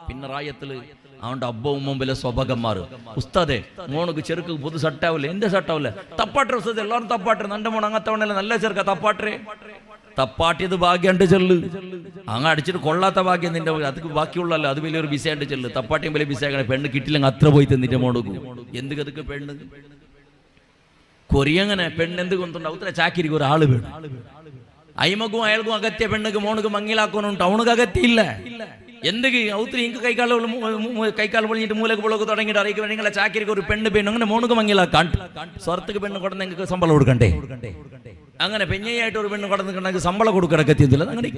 പിന്നെ റായത്തില് അവന്റെ അബ്ബവും മുമ്പിലെ സ്വഭാഗന്മാർ, ഉസ്താദെ മോണക്ക് ചെറുക്ക് പുതു ഷർട്ടാവില്ല, എന്റെ ഷർട്ടാവില്ല, തപ്പാട്ടെ ഉസ്താദ്, എല്ലാവരും തപ്പാട്ടെ, നന്റെ മോൺ അങ്ങത്തവണല്ല, നല്ല ചെറുക്ക തപ്പാട്ടെ. തപ്പാട്ടിയത് ഭാഗ്യണ്ട് ചെല്ല്, അങ്ങ് അടിച്ചിട്ട് കൊള്ളാത്ത ഭാഗ്യം നിന്റെ, അത് ബാക്കിയുള്ളല്ലോ, അത് വലിയൊരു ബിസയായിട്ട് ചെല്ല്. തപ്പാട്ടിയും വലിയ ബിസയാക്കണേ, പെണ്ണ് കിട്ടില്ലെങ്കിൽ അത്ര പോയി തന്നിട്ട് മോണക്കും. എന്ത് കതുക്ക് പെണ്ണ് കൊറിയങ്ങനെ പെണ്ണ് എന്ത് കൊണ്ടുണ്ടാവും, ഉത്തര ചാക്കിരിക്കും ഒരാള് വേണം. അയിമക്കും അയാൾക്കും അകത്തിയ പെണ്ണുക്ക് മോണക്ക് മങ്ങിലാക്കാനും ടൗണുക്ക് അകത്തിയില്ല. എന്തെങ്കിലും ഔത്രി ഇങ്ക് കൈക്കാൽ പൊളിഞ്ഞിട്ട് മൂലക്ക് പൊളക്ക് തുടങ്ങിയിട്ട് അറിയിക്കും നിങ്ങളെ ചാക്കിരിക്കും ഒരു പെണ്ണ് പെണ്ണ് അങ്ങനെ മോണക്ക് മങ്ങിലാക്കാൻ സ്വർത്തക്ക് പെണ്ണ് കൊടുത്ത് നിങ്ങൾക്ക് ശമ്പളം കൊടുക്കണ്ടേ. അങ്ങനെ പെഞ്ഞയായിട്ട് ഒരു പെണ്ണ് കൊടുത്തിട്ടുണ്ടെങ്കിൽ ശമ്പളം കൊടുക്കടക്കത്തിയതില്ല. അങ്ങനെ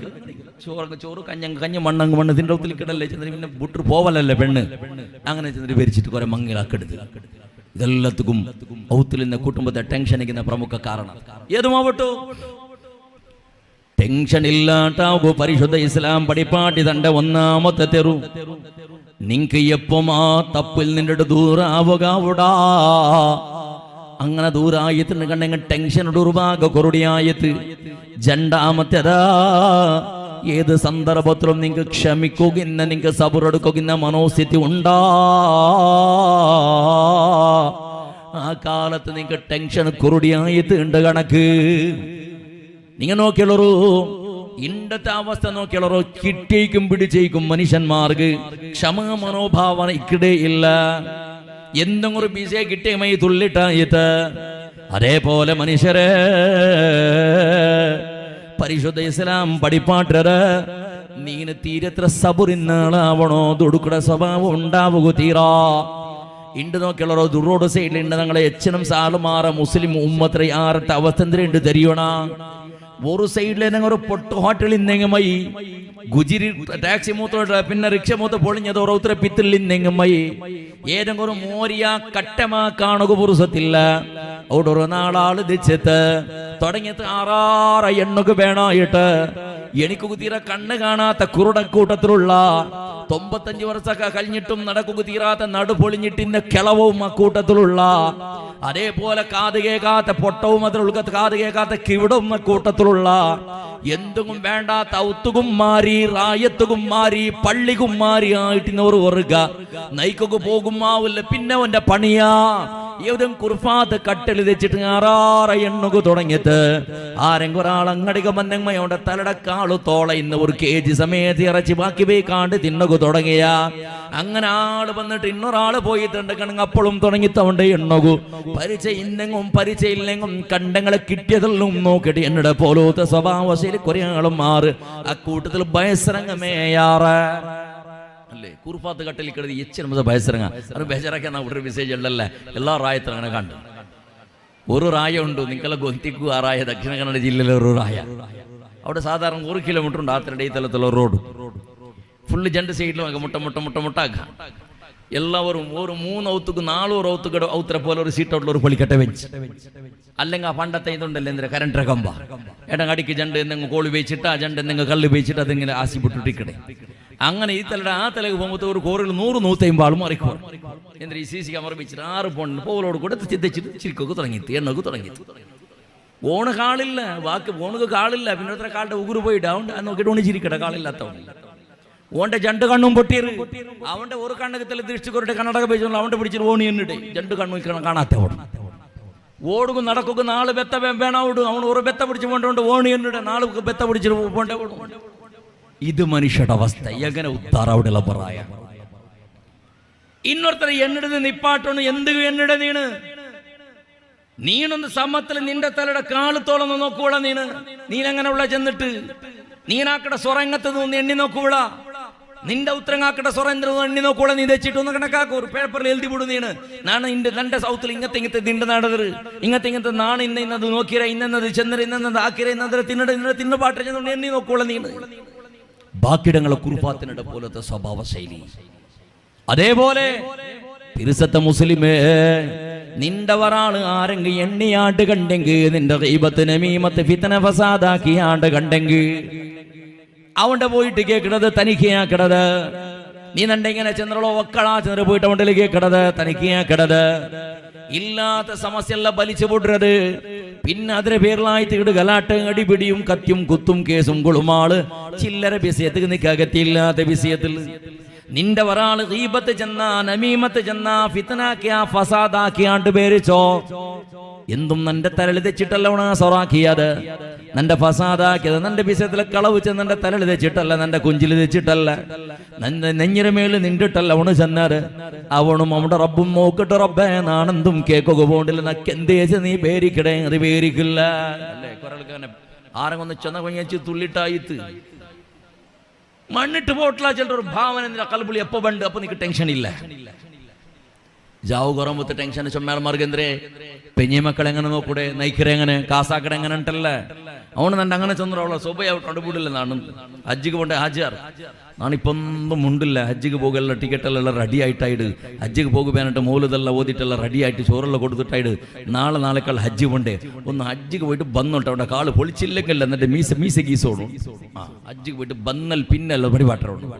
ചോറ് കഞ്ഞ മണ്ണങ്ങ് മണ്ണ് ഇതിൻ്റെ ഒത്തിൽ കിടല്ലേ ചെന്നിട്ട് പിന്നെ വിട്ടു പോവലല്ലേ പെണ്ണ്. അങ്ങനെ ചെന്നിട്ട് ഭരിച്ചിട്ട് കുറെ മങ്ങിലാക്കെടുത്ത്. ഇതെല്ലാത്തുക്കും ഔത്തിൽ നിന്ന് കുടുംബത്തെ ടെൻഷനിക്കുന്ന പ്രമുഖ കാരണം ഏതുമാവട്ടോ. ടെൻഷൻ ഇല്ലാണ്ടാവൂ പരിശുദ്ധ ഇസ്ലാം പടിപ്പാട്ടി തന്റെ ഒന്നാമത്തെ തെറു. നിങ്ങക്ക് എപ്പം ആ തപ്പിൽ നിന്റെ ദൂരാവുകാവൂടാ. അങ്ങനെ ദൂരായത്തിന് കണ്ടെങ്കിൽ ടെൻഷൻ ദുർഭാഗ കൊറുടിയായത്. രണ്ടാമത്തേതാ ഏത് സന്ദർഭത്തിലും നിങ്ങൾക്ക് ക്ഷമിക്കുകയെന്ന നിങ്ങൾക്ക് സബുറെടുക്കുന്ന മനോസ്ഥിതി ഉണ്ടാ. ആ കാലത്ത് നിങ്ങൾക്ക് ടെൻഷൻ കുറുടിയായത് ഉണ്ട് കണക്ക്. നിങ്ങൾ നോക്കിയുള്ളൂ ഇണ്ടത്തെ അവസ്ഥ നോക്കിയുള്ളൂ, കിട്ടിയേക്കും പിടിച്ചേക്കും മനുഷ്യന്മാർക്ക് ക്ഷമ മനോഭാവന ഇക്കിടേ ഇല്ല. എന്തെങ്കിലും ഒരു പിസയെ കിട്ടിയമായി തുള്ളിട്ടായത്. അതേപോലെ മനുഷ്യരെ പരിശുദ്ധ ഇസ്ലാം പടിപ്പാട്ടത് നീന് തീരത്ര സബുറിന്നാളാവണോ ദുടുക്കട സ്വഭാവം ഉണ്ടാവുക തീരാ. ഇണ്ട് നോക്കിയുള്ളോ ദുറോഡ് സൈഡിലുണ്ട് ഞങ്ങളെ എച്ചനും സാളുമാറ മുസ്ലിം ഉമ്മത്ര ആറത്തെ അവസ്ഥ എന്തിനുണ്ട് തരിയണ. ഒരു സൈഡിലെ ഞങ്ങൾ ഒരു പൊട്ട് ഹോട്ടലിൽ നിന്നെങ്ങുമായി ഗുജിരി ടാക്സി മൂത്തോട്ട് പിന്നെ റിക്ഷ മൂത്ത് പൊളിഞ്ഞത് ഓരോരുത്തര പിത്തിൽ നിന്നെങ്ങുമായി ഏതെങ്കിലും ഒരു മോരിയ കട്ടമാ കാണുക പുരുഷത്തില്ല. അവിടെ ഒരു നാളാള് ദിച്ചത്ത് തുടങ്ങിയത് 6 എണ്ണക്ക് വേണമായിട്ട് എനിക്ക് തീരെ കണ്ണ് കാണാത്ത കുരുടക്കൂട്ടത്തിലുള്ള 95 വർഷമൊക്കെ കഴിഞ്ഞിട്ടും നടക്കുക തീരാത്ത നടുപൊളിഞ്ഞിട്ടിന്റെ കിളവും അക്കൂട്ടത്തിലുള്ള, അതേപോലെ കാത് കേൾക്കാത്ത പൊട്ടവും അതിലുള്ള കാത് കേൾക്കാത്ത കിവിടവും അക്കൂട്ടത്തിലുള്ള, എന്തും വേണ്ടാത്ത ഔത്തുകും മാറി റായത്തുകും മാറി പള്ളികും മാറി ആയിട്ടിന്നവർ ഓറുക നയിക്കൊക്കെ പോകുമാവില്ല. പിന്നെ അവന്റെ പണിയാ ഏതും കുർഫാത്ത് കട്ടിൽ വെച്ചിട്ട് 6 എണ്ണുക തുടങ്ങിയത്. ആരെങ്കിലും ഒരാൾ അങ്ങടിക ബന്ധമ്മയുടെ തലടക്കാളു തോള ഇന്ന് 1 kg സമയത്ത് ഇറച്ചി ബാക്കി പോയിക്കാണ്ട് തിന്നുക തുടങ്ങിയ. അങ്ങനെ ആള് വന്നിട്ട് ഇന്നൊരാള് പോയിട്ടുണ്ടെങ്കിൽ അപ്പോഴും തുടങ്ങി തവണ്ട എണ്ണകു. പരിചയ ഇന്നെങ്കും പരിചയില്ലെങ്കും കണ്ടങ്ങളെ കിട്ടിയതെല്ലാം നോക്കിയിട്ട് എന്നോട് പോലത്തെ സ്വഭാവശൈലി കുറെ ആളും മാറ്. അക്കൂട്ടത്തിൽ ബയസരങ്ങമേയാറ് അല്ലേ കുർഫാത്ത് കട്ടിൽ കിടന്ന് എച്ചിന് ബയസരങ്ങ അത് ബേജാറാക്കാൻ അവിടെ മെസ്സേജ് ഉണ്ടല്ലേ. എല്ലാ റായത്തും അങ്ങനെ കണ്ടു. ഒരു റായ ഉണ്ട് നിങ്ങളെ ഗൊന്തിക്കു. ആ റായ ദക്ഷിണ കന്നഡ ജില്ലയിലെ ഒരു റായ. അവിടെ സാധാരണ 1 കിലോമീറ്റർ ഉണ്ട് ആത്രയുടെ ഈ തലത്തുള്ള റോഡ്. ഫുള്ള് 2 സൈഡിലും മുട്ട മുട്ട മുട്ട മുട്ടാക്ക. എല്ലാവരും ഒരു 3 ഔത്തുക്ക് 4 ഔത്തുകട ഔത്തര പോലെ ഒരു സീറ്റ് ഔട്ടിൽ ഒരു പൊളിക്കട്ടെ വെച്ച്. അല്ലെങ്കിൽ ആ പണ്ടത്തെ ഇതുണ്ടല്ലോ എന്തിനാ കരണ്ടര കമ്പ എടങ്ങടിക്ക് ജണ്ട് എന്തെങ്കിലും കോളി വെച്ചിട്ട് ആ ജണ്ട് എന്തെങ്കിലും കല്ല് വെച്ചിട്ട് അതിങ്ങനെ ആസിപ്പെട്ടിട്ടിക്കണേ. അങ്ങനെ ഈ തലയുടെ ആ തലക്ക് പോകുമ്പോൾ ഒരു കോറിൽ 100-150 ആളും മറിക്കും. എന്തിനാ ഈ CC ക്യാമറ വെച്ചിട്ട് 6 പോണ്ട് പോലോട് കൂടെ ചിന്തിച്ചിട്ട് ചിരിക്കൊക്കെ തുടങ്ങി എണ്ണൊക്കെ തുടങ്ങി. ഓണ് കാളില്ല വാക്ക് ഓണക്ക് കാളില്ല. പിന്നെ എത്ര കാളുടെ ഉಗುರು പോയിട്ട് അവൻ്റെ നോക്കിയിട്ട് ഓണിച്ചിരിക്കട്ടെ കാളില്ലാത്തവൻ. ഓന്റെ 2 കണ്ണും പൊട്ടിയത് അവന്റെ ഒരു കണ്ണകത്തിൽ ദൃഷ്ടിക്കൊരു കർണാടക പേജുള്ള അവന്റെ പിടിച്ചിട്ട് ഓണി എന്നിട്ട് 2 കണ്ണു കാണാത്തവൻ. ഓടുക നടക്കുക നാള് ബെത്ത വേണോടും അവൻ ഒരു ബെത്ത പിടിച്ച് കൊണ്ടുകൊണ്ട് ഓണി എന്നിട്ട് നാളെ ബെത്ത പിടിച്ചിട്ട് പോണ്ടേ. ഇത് മനുഷ്യരുടെ അവസ്ഥ. എങ്ങനെ ഉത്താറ അവിടെയുള്ള പറയാ ಇನ್ನೊರ್ತರ ಎನ್ನಿಡದು ನಿಪ್ಪಾಟೋನು ಎಂದಿಗೂ ಎನ್ನಿಡ നീണൊന്ന് സമ്മത്തിൽ നിന്റെ തലയുടെ കാളുത്തോളൊന്ന് നോക്കൂട. നീനങ്ങനെയുള്ള ചെന്നിട്ട് നീനാക്കട സ്വരങ്ങത്ത് നിന്ന് എണ്ണി നോക്കൂട. നിന്റെ ഉത്തരങ്ങാക്കട സ്വരേന്ദ്ര എണ്ണി നോക്കൂട. നീ തെച്ചിട്ടൊന്ന് കണക്കാക്കൂ. ഒരു പേപ്പറിൽ എഴുതി വിടും. നാണ് നിന്റെ സൗത്തിൽ ഇങ്ങത്തെ നിന്റെ നടന്നത് ഇങ്ങത്തെ നാണ് ഇന്നത് നോക്കിര ഇന്നത് ചെന്നര ഇന്നത് ആക്കിര ഇന്നതിരെ തിന്നു പാട്ട എണ്ണി നോക്കൂട. ബാക്കിടങ്ങളെ കുറുപ്പാത്തിനിട പോലത്തെ സ്വഭാവ ശൈലി. അതേപോലെ തിരുസത്ത മുസ്ലിമേ, നിന്റെ വറാള് ആരെങ്കിലും എണ്ണിയാണ്ട് കണ്ടെങ്കിൽ, നിന്റെ ഗീബത്ത് നമീമത്ത് ഫിത്ന ഫസാദാക്കിയാണ്ട് കണ്ടെങ്കിൽ, അവന്റെ പോയിട്ട് കേൾക്കണത് തനിക്കാക്കണത്. നീ നണ്ടെങ്ങനെ ചെന്നോ ഒക്കളാ ചെന്നർ പോയിട്ട് അവൻ്റെ കേൾക്കണത് തനിക്കാക്കണത്. ഇല്ലാത്ത സമസ്യല്ല വലിച്ചു പൊടുന്നത്. പിന്നെ അതിന്റെ പേരിലായി തീട് ഗലാട്ട് അടിപിടിയും കത്തിയും കുത്തും കേസും കുളുമാള് ചില്ലറ ബിസിയത്തിൽ നിൽക്കകത്തിയില്ലാത്ത ബിസിയത്തിൽ നിന്റെ ഒരാള് ഗീബത്ത് ചെന്നാ നമീമത്ത് ചെന്നാ ഫിത്നാക്കിയാ ഫസാദാക്കിയാണ്ട് പേരിച്ചോ. എന്തും നിന്റെ തലയിൽ തെച്ചിട്ടല്ല സൊറാക്കിയത്, നിന്റെ ഫസാദാക്കിയത്, നിന്റെ ബിസിയത്തിലെ കളവ് ചെന്ന് നിന്റെ തലയിൽ തെച്ചിട്ടല്ല, നിന്റെ കുഞ്ചിൽ തെച്ചിട്ടല്ല, നിന്റെ നെഞ്ഞിരമേല് നിണ്ടിട്ടല്ല അവണ് ചെന്നാറ്. അവണും അവിടെ റബ്ബും നോക്കിട്ട് റബ്ബേ നാണെന്തും കേക്കൊക്കെ പോണ്ടില്ല നക്കെന്തേച്ച് നീ പേരിക്കടേ. അത് പേരിക്കില്ല അല്ലേ? കുറെ ആരെങ്കിലും ചെന്ന കൊഞ്ഞച്ച് തുള്ളിട്ടായിത്ത് മണ്ണിട്ട് പോട്ടില്ല. ചിലർ ഒരു ഭാവന കൽബുളി എപ്പോ ബണ്ട് അപ്പൊ നിനക്ക് ടെൻഷൻ ഇല്ല. ജാവു കുറമ്പത്ത് ടെൻഷൻ ചൊമ്മാൾ മാർഗേന്ദ്രേ പെഞ്ഞി മക്കൾ എങ്ങനെ നോക്കൂടെ, നയിക്കരെ എങ്ങനെ കാസാക്കട എങ്ങനെ ഉണ്ടല്ലേ. അവണ് നന്റെ അങ്ങനെ ചെന്നു അവളെ സ്വഭയാവട്ടെ അടുപിടില്ല. നാണ് ഹജ്ജിക്ക് പോണ്ടേ ഹാജിയാർ നാണിപ്പൊന്നും മുണ്ടില്ല. ഹജ്ജിക്ക് പോകുള്ള ടിക്കറ്റെല്ലാം റെഡി ആയിട്ടായിട്ട് ഹജ്ജിക്ക് പോകുവാനായിട്ട് മൂലതെല്ലാം ഓതിട്ടെല്ലാം റെഡി ആയിട്ട് ചോറെല്ലാം കൊടുത്തിട്ടായിട്ട് നാളെക്കാൾ ഹജ്ജ് പോണ്ടേ. ഒന്ന് ഹജ്ജിക്ക് പോയിട്ട് ബന്നോട്ടെ അവിടെ കാള് പൊളിച്ചില്ലെങ്കിൽ എന്നിട്ട് മീസ ഗീസോടും. ഹജ്ജിക്ക് പോയിട്ട് ബന്നൽ പിന്നല്ല പരിപാട്ടോടും.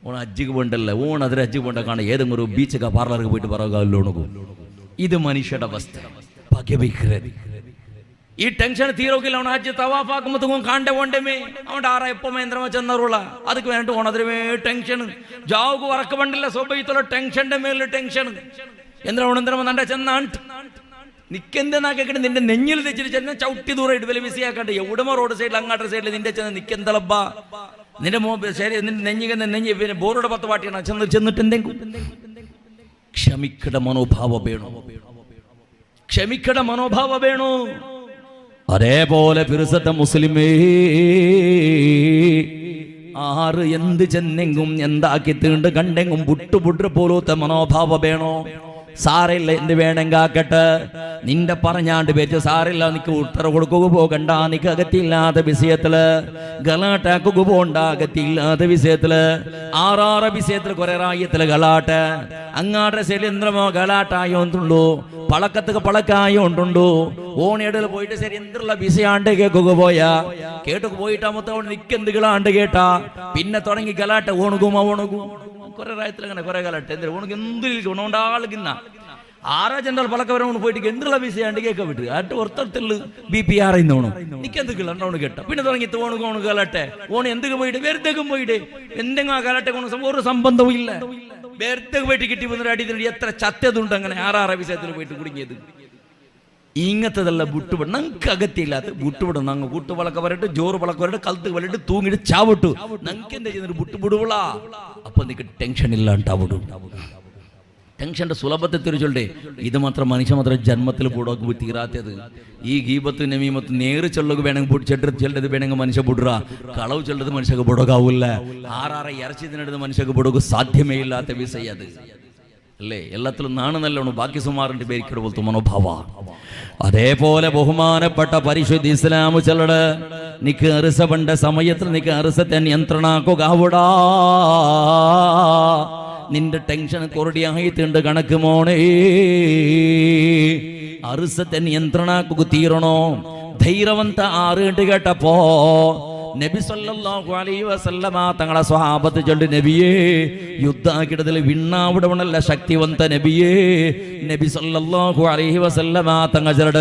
ഓണ ഹജ്ജിക്ക് പോണ്ടല്ല ഓൺ അതിൽ ഹജ്ജിക്ക് പോണ്ട കാണാൻ ഏതെങ്കിലും ഒരു ബീച്ചൊക്കെ പാർലർക്ക് പോയിട്ട് പറയാൻ. ഇത് മനുഷ്യരുടെ അവസ്ഥ. ഈ ടെൻഷൻ തീരോക്കില്ല. അവൻ ഹജ്ജ് തവാഫാക്കുമ്പോൾ കാണ്ടേ പോണ്ടേമേ അവൻ്റെ ആറാ എപ്പോ മേന്ദ്രമ ചെന്നറുള്ള അതുക്ക് വേണ്ടിട്ട് പോണം. അതിന് ടെൻഷൻ ജാവുക്ക് വറക്ക പണ്ടില്ല. സ്വഭയത്തുള്ള ടെൻഷന്റെ മേലിൽ ടെൻഷൻ എന്തിനാ നന്റെ ചെന്നാണ്ട് നിക്കെന്തെന്നാ കേൾക്കണേ. നിന്റെ നെഞ്ഞിൽ തെച്ചിട്ട് ചെന്ന ചവിട്ടി ദൂരമായിട്ട് വില ബിസിയാക്കട്ടെ. എവിടെമോ റോഡ് സൈഡിൽ അങ്ങാട്ട സൈഡിൽ നിന്റെ ചെന്ന് നിക്കെന്തളബ്ബ നിന്റെ ശരി നിന്റെ നെഞ്ഞി പിന്നെ ബോറുടെ 10 പാട്ടിയാണ് ചെന്നിട്ട് എന്തെങ്കിലും ക്ഷമിക്കട മനോഭാവം വേണോ? ക്ഷമിക്കട മനോഭാവം വേണോ? അതേപോലെ പിറുസത്ത മുസ്ലിമേ, ആറ് എന്ത് ചെന്നെങ്കും എന്താക്കി തീണ്ട് കണ്ടെങ്കും പുട്ടുപുട്ട് പോലത്തെ മനോഭാവം വേണോ? സാറില്ല എന്ത് വേണമെങ്കിൽ ആക്കട്ടെ. നിന്റെ പറഞ്ഞാണ്ട് വെച്ച് സാറില്ല നിക്ക് ഉത്തര കൊടുക്കുക പോകണ്ട. നിക്ക് അകത്തില്ലാത്ത വിഷയത്തില് ഗലാട്ടാക്കുക പോണ്ട. അകത്തില്ലാത്ത വിഷയത്തില് ആറാറ വിഷയത്തില് കുറെ റായത്തില് ഗലാട്ട് അങ്ങാട്ടെ ശരീന്ദ്രമോ ഗലാട്ടായോണ്ടുണ്ടോ പളക്കത്തുക്ക് പളക്കായോണ്ടുണ്ടോ ഓണിയടയിൽ പോയിട്ട് ശരി എന്തുള്ള വിഷയാണ്ട് കേൾക്കുക പോയാ കേട്ടു പോയിട്ടാമത്തെ നിക്കെന്തുകളാണ്ട് കേട്ടാ പിന്നെ തുടങ്ങി ഗലാട്ട ഓണുകും കുറെ റായത്തിൽ അങ്ങനെ കുറെ ഗലാട്ട് എന്തിനാ ഓണക്ക് എന്തിരിക്കും ഓണ്ടാളുകിന്ന ആറാ ജനറൽ പളക്കവരോട് പോയിട്ട് എന്തുള്ള വിഷയാണ്ട് കേൾക്കാൻ വിട്ടു ആട്ട് ഒത്തത്തിൽ BP ആറിന്നോണു നിക്കെന്തുകളാണ് കേട്ട പിന്നെ തുടങ്ങി ഓണു ഗലാട്ടെ ഓണ് എന്തൊക്കെ പോയിട്ട് വെറുതെക്കും പോയിട്ട് എന്തെങ്കിലും ആ ഗലാട്ടെ ഒരു സംബന്ധവും ഇല്ല. വെറുതെ പോയിട്ട് കിട്ടി വന്നൊരു അടി എത്ര ചത്തതുണ്ട് അങ്ങനെ ആറാറ വിഷയത്തിൽ പോയിട്ട് കുടുങ്ങിയത്. ഇങ്ങനത്തതല്ല ബുട്ടുപെടും ഞങ്ങൾക്ക് അകത്തില്ലാത്ത ബുട്ടുപെടും. ഞങ്ങൾ കൂട്ട് വളക്ക വരട്ട് ജോറ് വളക്ക വരട്ട് കലത്ത് വരട്ട് തൂങ്ങിട്ട് ചാവിട്ടു ഞങ്ങൾക്ക് എന്താ ചെയ്യുന്നത് ബുട്ടുപെടുവളാ. അപ്പൊ നിനക്ക് ടെൻഷൻ ഇല്ലാണ്ടാവിടും. ടെൻഷന്റെ സുലഭത്തെ തിരിച്ചോണ്ടേ ഇത് മാത്രം മനുഷ്യ മാത്രം ജന്മത്തിൽ പൂടോക്ക് തീരാത്തത്. ഈ ഗീബത്ത് നമീമത്ത് നേര് ചെള്ളത് വേണമെങ്കിൽ ചെല്ലത് വേണമെങ്കിൽ മനുഷ്യ പുടുക കളവ് ചെല്ലത് മനുഷ്യക്ക് പുടകാവൂല്ല. ആറാറ ഇറച്ചി തിന്നെടുത്ത് മനുഷ്യക്ക് പുടക്ക് സാധ്യമേ ഇല്ലാത്ത വിഷയം അത് അല്ലേ. എല്ലാത്തിലും നാണ് നല്ലോണം ബാക്കി സുമാറിന്റെ പേരിക്കട പോലത്തെ മനോഭാവ. അതേപോലെ ബഹുമാനപ്പെട്ട പരിശുദ്ധ ഇസ്ലാം ചെല്ലട് നിക്ക് അറുസ പണ്ട സമയത്തിൽ നിക്ക് അറുസത്തെ നിയന്ത്രണാക്കുകാവൂടാ. നിന്റെ ടെൻഷൻ കൊറടിയായിട്ടുണ്ട് കണക്ക് മോണേ. അറുസത്തെ നിയന്ത്രണാക്കുക തീരണോ. ധൈര്യവന്ത ആറുണ്ട് കേട്ടപ്പോ നബി സല്ലല്ലാഹു അലൈഹി വസല്ലമ തങ്ങളെ സ്വഹാബത്ത് ചൊല്ലി നബിയേ യുദ്ധാക്കിടത്തിൽ വിണ്ണാവിടവണല്ല ശക്തിവന്ത നബിയേ. നബി സല്ലല്ലാഹു അലൈഹി വസല്ലമ തങ്ങൾ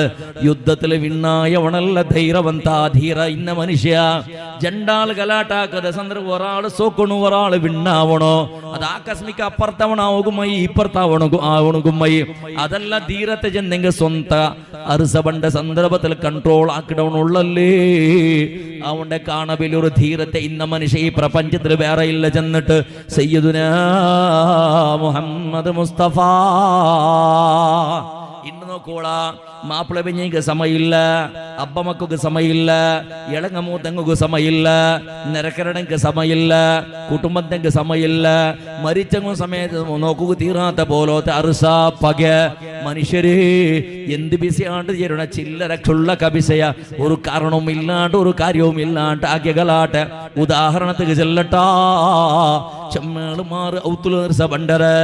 യുദ്ധത്തിൽ വിണ്ണായവണല്ല ധൈര്യവന്ത ധീര ഇന്ന മനുഷ്യ ജണ്ടാൾ ഗലാട്ടാക്കത സന്ദർഭം ഒരാള് സോക്കണു ഒരാള് വിണ്ണാവണോ അത് ആകസ്മിക അപ്പുറത്തവണാവുകുമായി ഇപ്പുറത്താവണുകുമായി അതല്ല ധീരത്തെ ചെന്നെങ്കിൽ സ്വന്ത അറുസബണ്ട സന്ദർഭത്തിൽ കൺട്രോൾ ആക്കിടവണുള്ളല്ലേ അവന്റെ കാണവിലൊരു ധീരത്തെ ഇന്ന മനുഷ്യ ഈ പ്രപഞ്ചത്തിൽ വേറെ ഇല്ല ചെന്നിട്ട് സയ്യിദുനാ മുഹമ്മദ് മുസ്തഫ ഇന്ന് നോക്കോളാ മാപ്പിള പെഞ്ഞയ്ക്ക് സമയമില്ല അബ്ബമക്കൊക്കെ സമയമില്ല ഇളങ്ങമൂത്തങ്ങൾക്ക് സമയമില്ല നിരക്കരടങ്ങൾക്ക് സമയമില്ല കുടുംബത്തിക്ക് സമയമില്ല മരിച്ചങ്ങും സമയത്ത് നോക്കുക തീരാത്ത പോലത്തെ അറുസ പക മനുഷ്യര് എന്ത് ബിസിയാണ്ട് ചേരണ ചില്ലര ക്ഷുള്ള കബിസയ ഒരു കാരണവും ഇല്ലാണ്ട് ഒരു കാര്യവും ഇല്ലാണ്ട് ആഗ്യകളാട്ടെ ഉദാഹരണത്തിന് ചെല്ലട്ടാ ചെമ്മാളുമാറ് ഔത്തുളു നിർസ ബണ്ടര്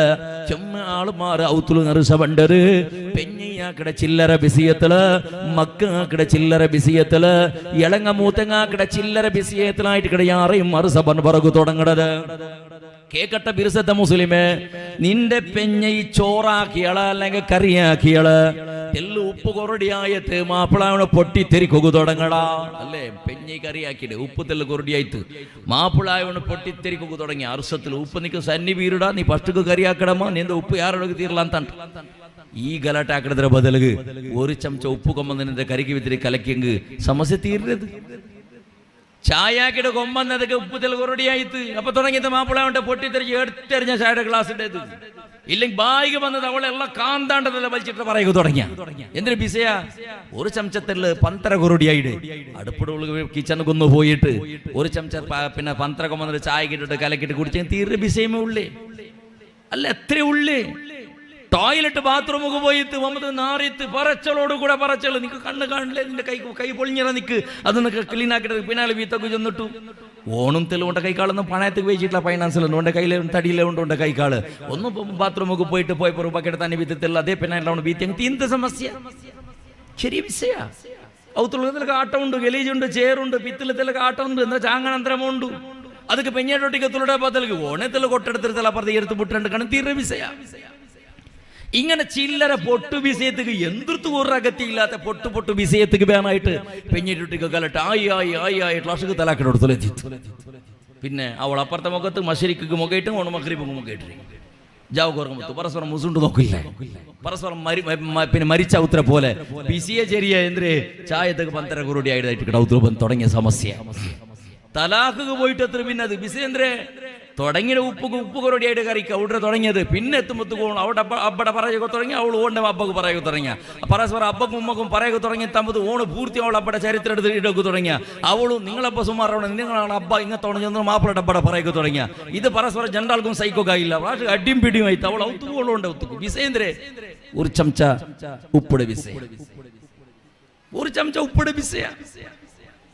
ചെമ്മാളുമാറ് ഔത്തുളു നിർസ ബണ്ടര് പെഞ്ഞിയാക്കട ചില്ലറ ബിസിയത്തില് മക്കാക്കട ചില്ലറ ബിസിയത്തില് ഇളങ്ങ മൂത്തങ്ങാക്കട ചില്ലറ ബിസിയത്തിലായിട്ട് കിടയാറയും മറുസബൻ പറകു തുടങ്ങണത് കേക്കട്ട ബിർസത്ത മുസ്ലിമേ നിന്റെ പെഞ്ഞ ഈ ചോറാക്കിയള അല്ലെങ്കിൽ കറിയാക്കിയള് എല്ലാം ഉപ്പ് കൊറടിയായിട്ട് മാപ്പിളാവണ പൊട്ടിത്തെരിക്കൊകു തുടങ്ങടാ അല്ലേ പെഞ്ഞി കറിയാക്കിയിട്ട് ഉപ്പ് തെല്ല് കൊറടിയായിട്ട് മാപ്പിളാവണ പൊട്ടിത്തെരിക്കൊകു തുടങ്ങി അർസത്തിൽ ഉപ്പ് നിക്ക് സന്നി വീരുടാ നീ ഫസ്റ്റ് കറിയാക്കടമോ നീ എന്താ ഉപ്പ് യാരോടൊക്കെ തീരലാൻ തണ്ട ഈ ഗലാട്ടാക്കടത്തിന് ബദലുക ഒരു ചമച്ച ഉപ്പ് കൊമ്പന്നതിന്റെ കരിക്ക് വിത്തിരി കലക്കിയെങ്കിൽ സമസ്യ തീരരുത് ചായക്കിടെ കൊമ്പന്നതൊക്കെ ഉപ്പ് തെല്ല് കൊറടിയായിട്ട് അപ്പൊ തുടങ്ങിയത് മാപ്പിളാവണ്ട പൊട്ടിത്തെറിച്ച് എടുത്തെറിഞ്ഞ ചായയുടെ ഗ്ലാസിൻ്റെ ഇല്ലെങ്കിൽ ബായിക വന്നത് അവളെല്ലാം കാന്താണ്ടതല്ല വലിച്ചിട്ട് പറയുക തുടങ്ങിയ എന്തൊരു ബിസയാ ഒരു ചമച്ചത്തിൽ പന്തര കുറുടിയായിട്ട് അടുപ്പിടുള്ള കിച്ചണ് കൊന്നു പോയിട്ട് ഒരു ചമച്ച പിന്നെ പന്തര കൊമ്പന്നിട്ട് ചായ കിട്ടിട്ട് കലക്കിട്ട് കുടിച്ചാൽ തീരെ ബിസയമേ ഉള്ളേ അല്ല എത്ര ഉള്ളേ ടോയ്ലറ്റ് ബാത്റൂമൊക്കെ പോയിട്ട് വന്നത് നാറിയത്ത് പറച്ചലോട് കൂടെ പറച്ചള് നിനക്ക് കണ്ണ് കാണില്ലേ നിന്റെ കൈ പൊളിഞ്ഞിറ നിക്ക് അത് നിനക്ക് ക്ലീൻ ആക്കിയിട്ട് പിന്നാലെ വീത്തൊക്കെ ചെന്നിട്ടു ഓണം തെളിവുണ്ട കൈക്കാളൊന്നും പണയത്തേക്ക് വെച്ചിട്ടില്ല ഫൈനാൻസിലുണ്ട് ഉണ്ട കയ്യിലെ തടിയിലുണ്ട് കൈക്കാള് ഒന്നും ബാത്റൂമൊക്കെ പോയപ്പോ ബക്കറ്റ് തന്നെ വീത്തത്തില്ല അതേ പിന്നെ വീത്തി തീന്ത സമസ്യ ശരി വിഷയ ഔത്തുള്ളതിലൊക്കെ ആട്ടമുണ്ട് ഗലീജുണ്ട് ചേറുണ്ട് പിത്തലത്തിലൊക്കെ ആട്ടമുണ്ട് എന്താ ചാങ്ങനന്തരമുണ്ട് അതൊക്കെ പെഞ്ഞേട്ടൊട്ടിക്ക് തുളുടെ പത്തലേക്ക് ഓണത്തിൽ കൊട്ടെടുത്തിരുത്തല അപ്പുറത്ത് എടുത്ത് മുട്ടുണ്ട് കാരണം തീരെ വിഷയ ഇങ്ങനെ ചില്ലറ പൊട്ടു വിഷയത്തേക്ക് എന്തിർത്ത് കൂറകത്തിയില്ലാത്ത പൊട്ടു വിഷയത്തേക്ക് വേണമായിട്ട് പെഞ്ഞിട്ടുട്ടിക്ക് കലട്ട് ആയി ക്ലാസ്സിക്ക് തലാക്കിടൊടുത്തു പിന്നെ അവൾ അപ്പുറത്തെ മുഖത്ത് മശരിക്ക് മുഖയിട്ടും ഓണം മക്രീപ്പും മുഖയിട്ട് ജാവ് കുറങ്ങുമ്പത്ത് പരസ്പരം മുസുണ്ട് നോക്കില്ല പരസ്പരം പിന്നെ മരിച്ച ഉത്തര പോലെ ബിസിയെ ചെറിയ എന്തിരെ ചായത്തേക്ക് പന്തര കുറുടി ആയിട്ട് ഉത്തരവ് തുടങ്ങിയ സമസ്യ തലാഖ് പോയിട്ട് എത്ര പിന്നെ അത് ബിസിന്ദ്രേ തുടങ്ങിയ ഉപ്പ് കൊറടിയായിട്ട് കറിക്ക് അവിടെ തുടങ്ങിയത് പിന്നെ എത്തുമ്പത്ത് പോകണം അവിടെ അബ്ബടെ പറയുക തുടങ്ങി അവൾ ഓണ്ട അബ്ബക്ക് പറയുക തുടങ്ങിയ പരസ്പരം അബ്ബക്കും ഉമ്മക്കും പറയുക തുടങ്ങി തമ്പത് ഓണ് പൂർത്തി അവൾ അബ്ബടെ ചരിത്രം എടുത്ത് ഇടക്ക് തുടങ്ങിയ അവളും നിങ്ങളപ്പ സുമാറാവണം നിങ്ങളാണ് അബ്ബ ഇങ്ങത്തോടെ ചെന്ന് മാപ്പിളയുടെ അബ്ബടെ പറയുക തുടങ്ങിയ ഇത് പരസ്പരം ജണ്ടാൾക്കും സൈക്കോക്കായില്ല പക്ഷേ അടിയും പിടിയുമായിട്ട് അവൾ ഔത്തുകൊള്ളുണ്ട് ഔത്തുക്കും വിസേന്ദ്രേ ഒരു ചമച്ച ഉപ്പിടെ വിസയ ഒരു ചമച്ച ഉപ്പിടെ വിസയ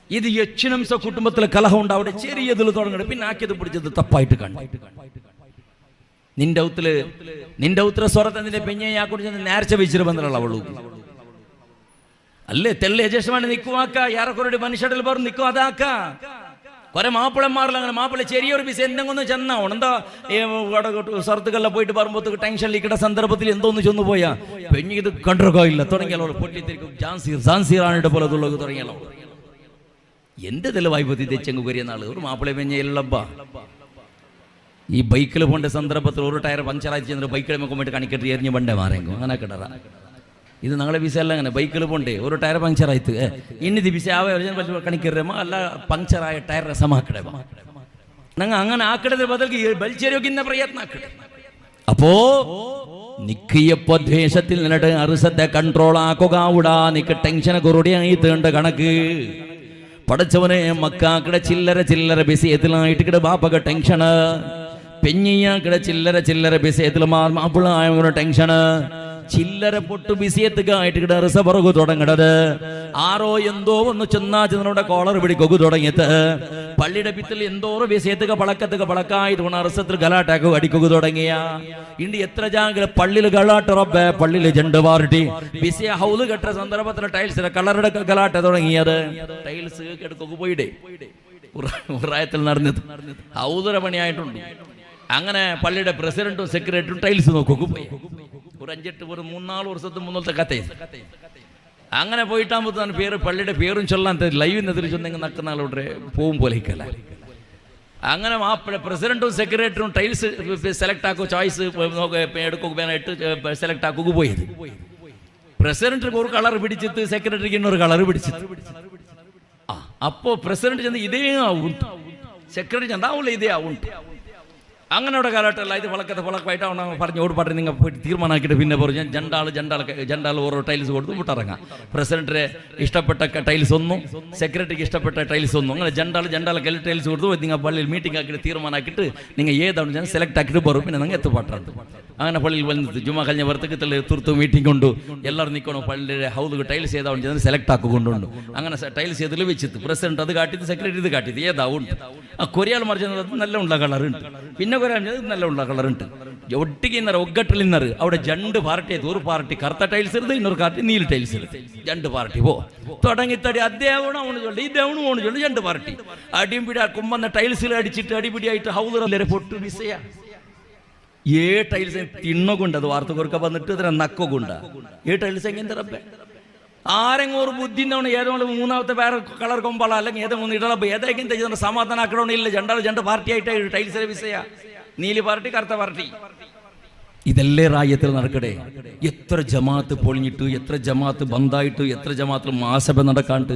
ഇത് യക്ഷണംസ കുടുംബത്തിലെ കലഹം ഉണ്ട് അവിടെ ചെറിയതിൽ തുടങ്ങണം പിന്നെ ആക്കിയത് പിടിച്ചത് തപ്പായിട്ട് കണ്ടു നിന്റെ ഉത്തര സ്വരത്തെ നിന്റെ പെഞ്ഞയെ കുറിച്ച് നേർച്ച വെച്ചിട്ട് ബന്ധമുള്ള അവളു അല്ലേ തെല്ല യജേഷമാണ് നിൽക്കുവാക്ക ഏറെക്കുറെ മനുഷ്യരിൽ പറഞ്ഞു നിൽക്കും അതാക്ക കുറെ മാപ്പിളന്മാരിൽ അങ്ങനെ മാപ്പിള ചെറിയൊരു ബിസ് എന്തെങ്കിലും ചെന്നാവണം എന്താ സ്ഥലത്തുകളിലെ പോയിട്ട് പറയുമ്പോൾ ടെൻഷൻ ലീക്കിട്ട സന്ദർഭത്തിൽ എന്തോന്ന് ചെന്നു പോയാ പെഞ്ഞ് ഇത് കണ്ടിരിക്കോ ഇല്ല തുടങ്ങിയാലോ പൊട്ടിത്തിരിക്കും ജാൻസീറാണിട്ട് പോലെ തുടങ്ങിയാലോ എന്റെ തെല്ല വായ്പത്തി തെച്ചങ്ങ് കയറിയ നാള് ഒരു മാപ്പിളെ പെഞ്ഞയിലబ్బ ഈ ബൈക്കിൽ പോണ്ട സന്ദർഭത്തിൽ ഒരു ടയർ പഞ്ചറായി ചെന്നിട്ട് ബൈക്കിൽ പോയിട്ട് കണിക്കെട്ട് എറിഞ്ഞ് പണ്ടേ മാറേങ്കോ അങ്ങനെ കിടറ ഇത് ഞങ്ങളെ വിസ എല്ലാം അങ്ങനെ ബൈക്കിൽ പോണ്ടേ ഒരു ടയർ പഞ്ചറായിട്ട് ഇന്നിത് വിസ കണിക്കറിയുമ്പോ അല്ല പഞ്ചറായ ടയർ രസമാക്കടേ ഞങ്ങൾ അങ്ങനെ ആക്കടത് ബദൽക്ക് ബലിച്ചെരുന്ന പ്രയത്നം ആക്കട്ടെ അപ്പോ നിക്കിയപ്പോ ദ്വേഷത്തിൽ നിന്നിട്ട് അറുസത്തെ കൺട്രോൾ ആക്കുക വിടാ നിക്ക് ടെൻഷനെ കുറുടിയായി തീണ്ട കണക്ക് പടച്ചവനെ മക്കാക്കട ചില്ലറ ബിസിയത്തിലായിട്ട് ബാപ്പക ടെൻഷന് പെഞ്ഞിയാക്കട ചില്ലറ ബിസിയത്തിൽ മാപ്പിള ടെൻഷന് ചില്ലറ പൊട്ടു ബിസിയത്തുകായിട്ട് റിസ പറകു തുടങ്ങണത് ആരോ എന്തോ ഒന്ന് ചെന്നാച്ചതിനോടെ കോളർ പിടിക്കൊകു തുടങ്ങിയത് പള്ളിയുടെ പിത്തിൽ എന്തോറോ വിഷയത്തുക പളക്കായിട്ട് അറസത്തിൽ ഗലാട്ടാക്ക് അടിക്കൊകു തുടങ്ങിയ ഇണ്ട് എത്ര ജാങ്കൾ പള്ളിയിൽ ഗലാട്ട് റബ്ബേ പള്ളിയിൽ ജണ്ട് പാർട്ടി വിഷയ ഹൗല് കെട്ട സന്ദർഭത്തിൽ ടൈൽസിന്റെ കളറുടെ ഗലാട്ട തുടങ്ങിയത് ടൈൽസ് എടുക്കൊക്കെ പോയിടേ പ്രായത്തിൽ നടന്നത് ഹൗദര പണിയായിട്ടുണ്ട് അങ്ങനെ പള്ളിയുടെ പ്രസിഡന്റും സെക്രട്ടറിയും ടൈൽസ് നോക്കൊക്കെ പോയി ഒരു 5-8 ഒരു 3-4 വർഷത്തെ മുന്നത്തെ കഥ അങ്ങനെ പോയിട്ടാകുമ്പോൾ തന്നെ പേര് പള്ളിയുടെ പേരും ചൊല്ലാൻ ലൈവ് എതിൽ ചൊന്നെങ്കിൽ നക്കുന്ന ആളോടെ പോവും പോലേക്കല്ല. അങ്ങനെ ആ പ്രസിഡന്റും സെക്രട്ടറിയും ടൈൽസ് സെലക്ട് ആക്കോ ചോയ്സ് എടുക്കുവാനായിട്ട് സെലക്ട് ആക്കുക പോയത്. പ്രസിഡന്റിന് ഒരു കളർ പിടിച്ചിട്ട് സെക്രട്ടറിക്ക് ഇന്നൊരു കളർ പിടിച്ചിട്ട് അപ്പോ പ്രസിഡന്റ് ചെന്ന് ഇതേ ആവുണ്ട്, സെക്രട്ടറി ചെന്നാവില്ല ഇതേ ആവുണ്ട്. അങ്ങനെ അവിടെ കാലഘട്ടമല്ല, ഇത് വളക്കമായിട്ടാണ് പറഞ്ഞു ഓട് നിങ്ങൾ പോയിട്ട് തീരുമാനമാക്കിയിട്ട് പിന്നെ പറഞ്ഞു ജണ്ടാൾ ഓരോ ടൈൽസ് കൊടുത്ത് വിട്ടിറങ്ങാം. പ്രസിഡന്റിന് ഇഷ്ടപ്പെട്ട ടൈൽസ് ഒന്നും സെക്രട്ടറിക്ക് ഇഷ്ടപ്പെട്ട ടൈൽസ് ഒന്നും, അങ്ങനെ ജണ്ടാളൊക്കെ ടൈൽസ് കൊടുത്ത് നിങ്ങൾ പള്ളിയിൽ മീറ്റിംഗ് ആക്കിയിട്ട് തീരുമാനമാക്കിയിട്ട് നിങ്ങൾ ഏതാണ് ഞാൻ സെലക്ട് ആക്കിയിട്ട് പറയും, പിന്നെ നിങ്ങൾ എത്തുപാട്ടാണ്. അങ്ങനെ പള്ളിയിൽ വന്നിട്ട് ജുമാ കഴിഞ്ഞ വർത്തക്ക് തുർത്ത് മീറ്റിംഗ് കൊണ്ട് എല്ലാവരും നിൽക്കണം. പള്ളിയുടെ ഹൗദ് ടൈൽസ് ഏതാവണം ചെന്ന് സെലക്ട് ആക്കുകൊണ്ടുണ്ട്. അങ്ങനെ ടൈൽസ് ചെയ്തിൽ വെച്ചിട്ട് പ്രസിഡന്റ് അത് കാട്ടിയത് സെക്രട്ടറി ഇത് കാട്ടിയത് ഏതാവുണ്ട്. ആ കൊറിയാൾ മറിച്ചത് നല്ല ഉള്ള കളറുണ്ട്, പിന്നെ കൊറിയാൾ നല്ല ഉള്ള കളറുണ്ട്. ഒട്ടിക്കുന്നറ് ഒగ్గട്ടിലിന്നറ് അവിടെ രണ്ട് പാർട്ടി ആയത്. ഒരു പാർട്ടി കറുത്ത ടൈൽസ് എടുത്ത്, ഇന്നൊരു പാർട്ടി നീല ടൈൽസ് എടുത്ത്, രണ്ട് പാർട്ടി പോ തുടങ്ങിത്തടി അദ്ദേഹം ഓണ് ചൊല്ലി ഇദ്ദേഹം ഓണ് ചൊല്ലി രണ്ട് പാർട്ടി അടിയും പിടി കുമ്പന്ന ടൈൽസിൽ അടിച്ചിട്ട് അടിപിടിയായിട്ട് ഹൗദർ പൊട്ടു വിസയ ഏ ടൈൽസ് തിണ്ണകൊണ്ട് അത് വാർത്ത കൊടുക്ക വന്നിട്ട് അതിനെ നക്കൊണ്ട ഏ ടൈൽസ് എങ്ങനെ റബ്ബേ ആരെങ്കിലും ഒരു ബുദ്ധി ഉണ്ടാവണം. ഏതെങ്കിലും മൂന്നാമത്തെ വേറെ കളർ കൊമ്പാള അല്ലെങ്കിൽ ഏതെങ്കിലും ഇടളപ്പ് ഏതെങ്കിലും സമാധാനം ആക്കണമെന്നില്ല. രണ്ട് പാർട്ടി ആയിട്ട് ടൈൽസിലെ വിസയ നീലി പാർട്ടി കറുത്ത പാർട്ടി. ഇതല്ലേ റായത്തിൽ നടക്കട്ടെ. എത്ര ജമാഅത്ത് പൊളിഞ്ഞിട്ട്, എത്ര ജമാഅത്ത് ബന്ധായിട്ട്, എത്ര ജമാഅത്തിൽ മാസഭ നടക്കാണ്ട്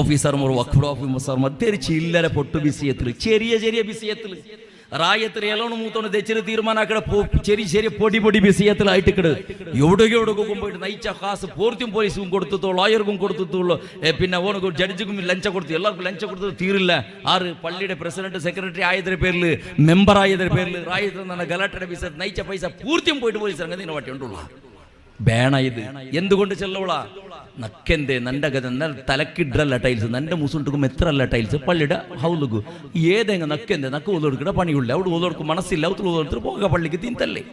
ഓഫീസർമാർ വഖഫ് ഓഫീസർമാർ തിരിച്ച് ഇല്ലരെ പൊട്ടു വിഷയത്തിൽ ചെറിയ വിഷയത്തിൽ റായത്തിൽ എലോണ് മൂത്തോണ്ട് തെച്ചിന് തീരുമാനാക്കട ചെറിയ പൊടി വിഷയത്തിലായിട്ട് കിട് എവിടെയൊക്കെ പോയിട്ട് നയിച്ച കാസ് പൂർത്തിയും പോലീസും കൊടുത്തു, ലോയർക്കും കൊടുത്തുള്ളൂ, പിന്നെ ഓനക്ക് ജഡ്ജിക്കും ലഞ്ച കൊടുത്തു, എല്ലാവർക്കും ലഞ്ച കൊടുത്തത് തീരില്ല. ആറ് പള്ളിയുടെ പ്രസിഡന്റ് സെക്രട്ടറി ആയതിന്റെ പേരിൽ മെമ്പർ ആയതിന്റെ പേരിൽ റായത്തിൽ ഗലാട്ടയുടെ വിഷയത്തിൽ നയിച്ച പൈസ പൂർത്തിയും പോയിട്ട് പോലീസ് അങ്ങനെ വാട്ടി ഉണ്ടുള്ള വേണ ഇത് എന്തുകൊണ്ട് ചെല്ലവള നക്കെന്തേ നന്റെ ഗത തലക്കിഡ്രല്ല ടൈൽസ് നന്റെ മുസുണ്ടുക്കും എത്ര അല്ല ടൈൽസ് പള്ളിയുടെ ഹൗലുകു ഏതെങ്കിലും നക്കെന്തേ നക്ക് ഊതൊടുക്കട പണിയുള്ള അവിടെ ഊതൊടുക്കും മനസ്സില്ല ഊതൊടുത്ത് പോക പള്ളിക്ക് തിന്തല്ലേ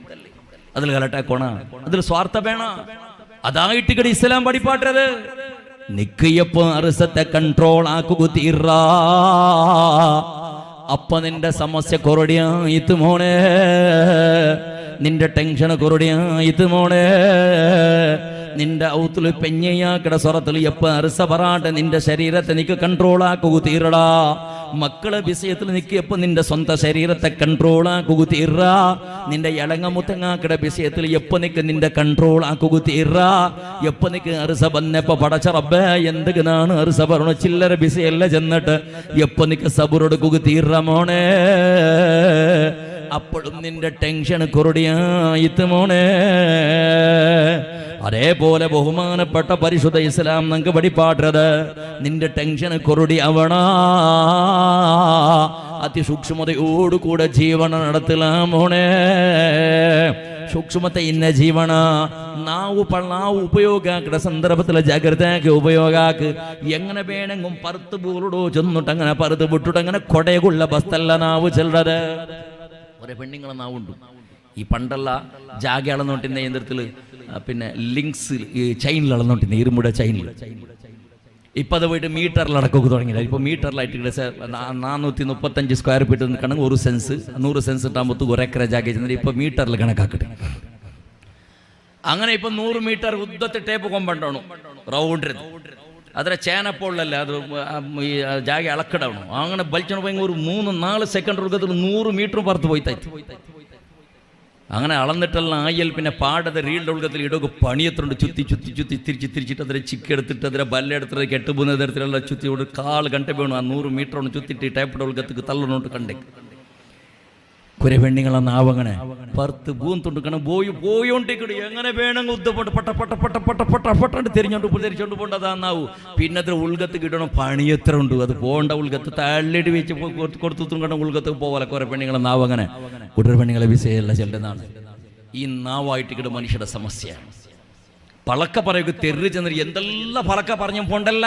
അതിൽ കലട്ടാക്കോണ അതിൽ സ്വാർത്ഥ വേണ അതായിട്ട് ഇവിടെ ഇസ്ലാം പഠിപ്പാട്ടത് നിക്കയപ്പോ അറുസത്തെ കൺട്രോൾ ആക്കുക തീറാ അപ്പൊ നിന്റെ സമസ്യ കൊറടിയായിട്ട് മോനെ നിന്റെ ടെൻഷൻ കൊറടിയായിട്ട് മോനെ നിന്റെ ഔത്തുല് പെഞ്ഞയാക്കട സ്വറത്തിൽ എപ്പ അറുസ പറാട്ടെ നിന്റെ ശരീരത്തെ നിക്ക് കൺട്രോൾ ആക്കുക തീരടാ മക്കളെ വിഷയത്തിൽ നിൽക്കിയപ്പോ നിന്റെ സ്വന്തം ശരീരത്തെ കൺട്രോൾ ആക്കുക തീറാ നിന്റെ ഇളങ്ങമുത്തങ്ങാക്കട വിഷയത്തിൽ എപ്പോ നിക്ക് നിന്റെ കൺട്രോൾ ആക്കുക തീറാ എപ്പോ നിക്ക് അറുസ വന്നപ്പോ പടച്ച റബ്ബേ എന്തിനാണ് അറുസ പറഞ്ഞ ചില്ലറ വിഷയല്ല ചെന്നിട്ട് എപ്പോ നിക്ക് സബുറെടുക്കുക തീറ മോനെ അപ്പോഴും നിന്റെ ടെൻഷൻ കുറുടിയായിട്ട് മോനെ. അതേപോലെ ബഹുമാനപ്പെട്ട പരിശുദ്ധ ഇസ്ലാം നമുക്ക് പഠിപ്പാട്ടത് നിന്റെ ടെൻഷൻ കുറുടി അവണ അതിസൂക്ഷ്മതയോടുകൂടെ ജീവന നടത്തലാം മോനെ. സൂക്ഷ്മത്തെ ഇന്ന ജീവന നാവ് ഉപയോഗാക്കിയ സന്ദർഭത്തിലെ ജാഗ്രതയാക്കി ഉപയോഗാക്ക് എങ്ങനെ വേണമെങ്കിലും പറുത്ത് പൂറിടോ ചെന്നിട്ട് അങ്ങനെ പറുത്ത് വിട്ടിട്ട് അങ്ങനെ കൊടയുള്ള ബസ്തല്ല നാവ് ചെല്ലത്. ഒരേ പെണ്ണുങ്ങളെ നാവുണ്ട്. ഈ പണ്ടല്ല ജാഗ അളന്നോട്ടിന്ന യന്ത്രത്തിൽ പിന്നെ ലിങ്ക്സ് ചൈനിൽ അളന്നോട്ടിന്ന ഇരുമുടെ ചൈനിൽ ഇപ്പം അത് പോയിട്ട് മീറ്ററിൽ അടക്കൊക്കെ തുടങ്ങിയില്ല. ഇപ്പോൾ മീറ്ററിലായിട്ട് 435 സ്ക്വയർ ഫീറ്റ് കണക്ക് 1 സെൻസ് 100 സെൻസ് ഇട്ടാകുമ്പോൾ 1 ഏക്കർ ജാഗ ചെന്നിട്ട് ഇപ്പോൾ മീറ്ററിൽ കണക്കാക്കട്ടെ. അങ്ങനെ ഇപ്പം 100 മീറ്റർ ഉദ്ദത്തെ ടേപ്പ് കൊമ്പണ്ടാണോ റൗണ്ട് ಅದರ ചേനപ്പോളല്ല അത് ഈ ജാഗ അളക്കിടണം. അങ്ങനെ ബലിച്ചോണ്ട് പോയി ഒരു 3-4 സെക്കൻഡ് ഉൾക്കത്തിൽ 100 മീറ്റർ പുറത്ത് പോയിത്തായി. അങ്ങനെ അളന്നിട്ടെല്ലാം ആയൽ പിന്നെ പാടത്തെ റീലിൻ്റെ ഉൾക്കത്തിൽ ഇടൊക്കെ പണിയത്തുണ്ട് ചുറ്റി തിരിച്ചിട്ട് അതിനെ ചിക്കെടുത്തിട്ട് അതിനെ ബല്ലെടുത്തിട്ട് കെട്ടുപോകുന്ന തരത്തിലുള്ള ചുറ്റിയോട് 1/4 ഗಂಟೆ വേണം. ആ 100 മീറ്ററോട് ചുറ്റിട്ട് ടൈപ്പിൻ്റെ ഉൾക്കത്തേക്ക് തള്ളണോട്ട് കണ്ടേ കുറെ പെണ്ണുങ്ങളെ നാവങ്ങനെ പറുത്ത് പൂന്തുണ്ടിക്കണം പോയോണ്ടിക്കടി എങ്ങനെ വേണമെങ്കിൽ ഉദ്ധപ്പെട്ട് പട്ട തിരിച്ചോണ്ട് പോണ്ടതാ നാവു. പിന്നെ അത്ര ഉൾഗത്ത് കിട്ടണം പണി എത്ര ഉണ്ട് അത് പോണ്ട ഉൾഗത്ത് തള്ളിയിട്ട് വെച്ച് കൊടുത്തും കണ്ട ഉൾഗത്ത് പോകാല കുറെ പെണ്ണുങ്ങളെ നാവങ്ങനെ കുറെ പെണ്ണുങ്ങളെ വിഷയമല്ല ചെല്ലുന്നതാണ്. ഈ നാവായിട്ട് കിട്ടും മനുഷ്യരുടെ സമസ്യ. പളക്ക പറയുക തെറി ചെന്നിട്ട് എന്തെല്ലാം പളക്ക പറഞ്ഞു പോണ്ടല്ല.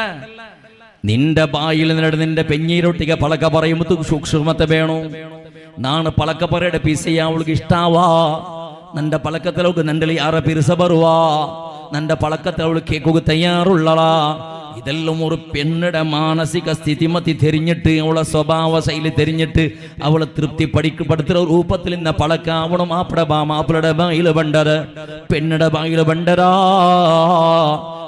നിന്റെ ബായിൽ നിന്നിട്ട് നിന്റെ പെഞ്ഞീരൊട്ടിക പളക്ക പറയുമ്പോൾ സൂക്ഷ്മത്തെ വേണോ. ನಾನು ಪಳಕ ಪರಡೆ ಪಿಸಿಯ ಅವಳಿಗೆ ಇಷ್ಟವಾ ನನ್ನ ಪಳಕದಲ್ಲಿ ನಂಡಲಿ ಯಾರ ಪಿರಿಸ ಬರುವ ನನ್ನ ಪಳಕத்தை ಅವಳು ಕೇಕೋಗ ತಯಾರುಳ್ಳಳ ഇതെല്ലാം ഒരു പെണ്ണുടെ മാനസിക സ്ഥിതിമതി തിരിഞ്ഞിട്ട് അവളെ സ്വഭാവ ശൈലി തിരിഞ്ഞിട്ട് അവളെ തൃപ്തിപ്പെടുത്തുന്ന രൂപത്തിൽ ഇന്ന പളക്കാവണം മാപ്പിളുടെ ബായില് ബണ്ടത് പെണ്ണുടെ ബായില് ബണ്ടരാ